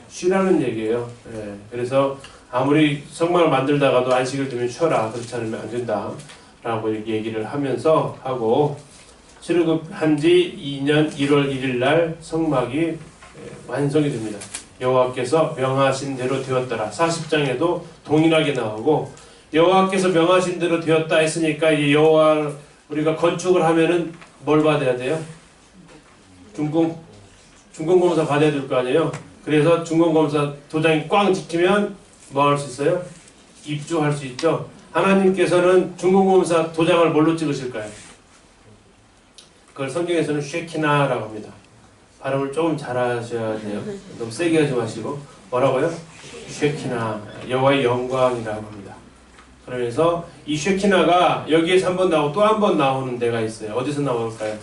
쉬라는 얘기예요. 네. 그래서 아무리 성막을 만들다가도 안식일 두면 쉬어라. 그렇지 않으면 안 된다. 라고 얘기를 하면서 하고 출애굽한 지 2년 1월 1일 날 성막이 완성이 됩니다. 여호와께서 명하신 대로 되었더라. 40장에도 동일하게 나오고 여호와께서 명하신 대로 되었다 했으니까 이 여호와 우리가 건축을 하면은 뭘 받아야 돼요? 준공검사 받아야 될 거 아니에요? 그래서 준공검사 도장이 꽝 찍히면 뭐 할 수 있어요? 입주할 수 있죠. 하나님께서는 준공검사 도장을 뭘로 찍으실까요? 그걸 성경에서는 쉐키나라고 합니다. 발음을 조금 잘하셔야 돼요. 너무 세게 하지 마시고 뭐라고요? 쉐키나, 여호와의 영광이라고 합니다. 그러면서 이 쉐키나가 여기에서 한 번 나오고 또 한 번 나오는 데가 있어요. 어디서 나올까요?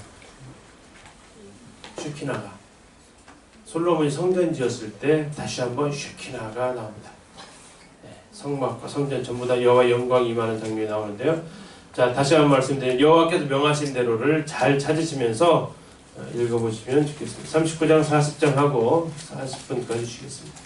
쉐키나가 솔로몬이 성전 지었을 때 다시 한번 쉐키나가 나옵니다. 성막과 성전 전부 다 여호와의 영광이 임하는 장면이 나오는데요. 자, 다시 한번 말씀드리면 여호와께서 명하신 대로를 잘 찾으시면서 읽어보시면 좋겠습니다. 39장 40장 하고 40분까지 쉬겠습니다.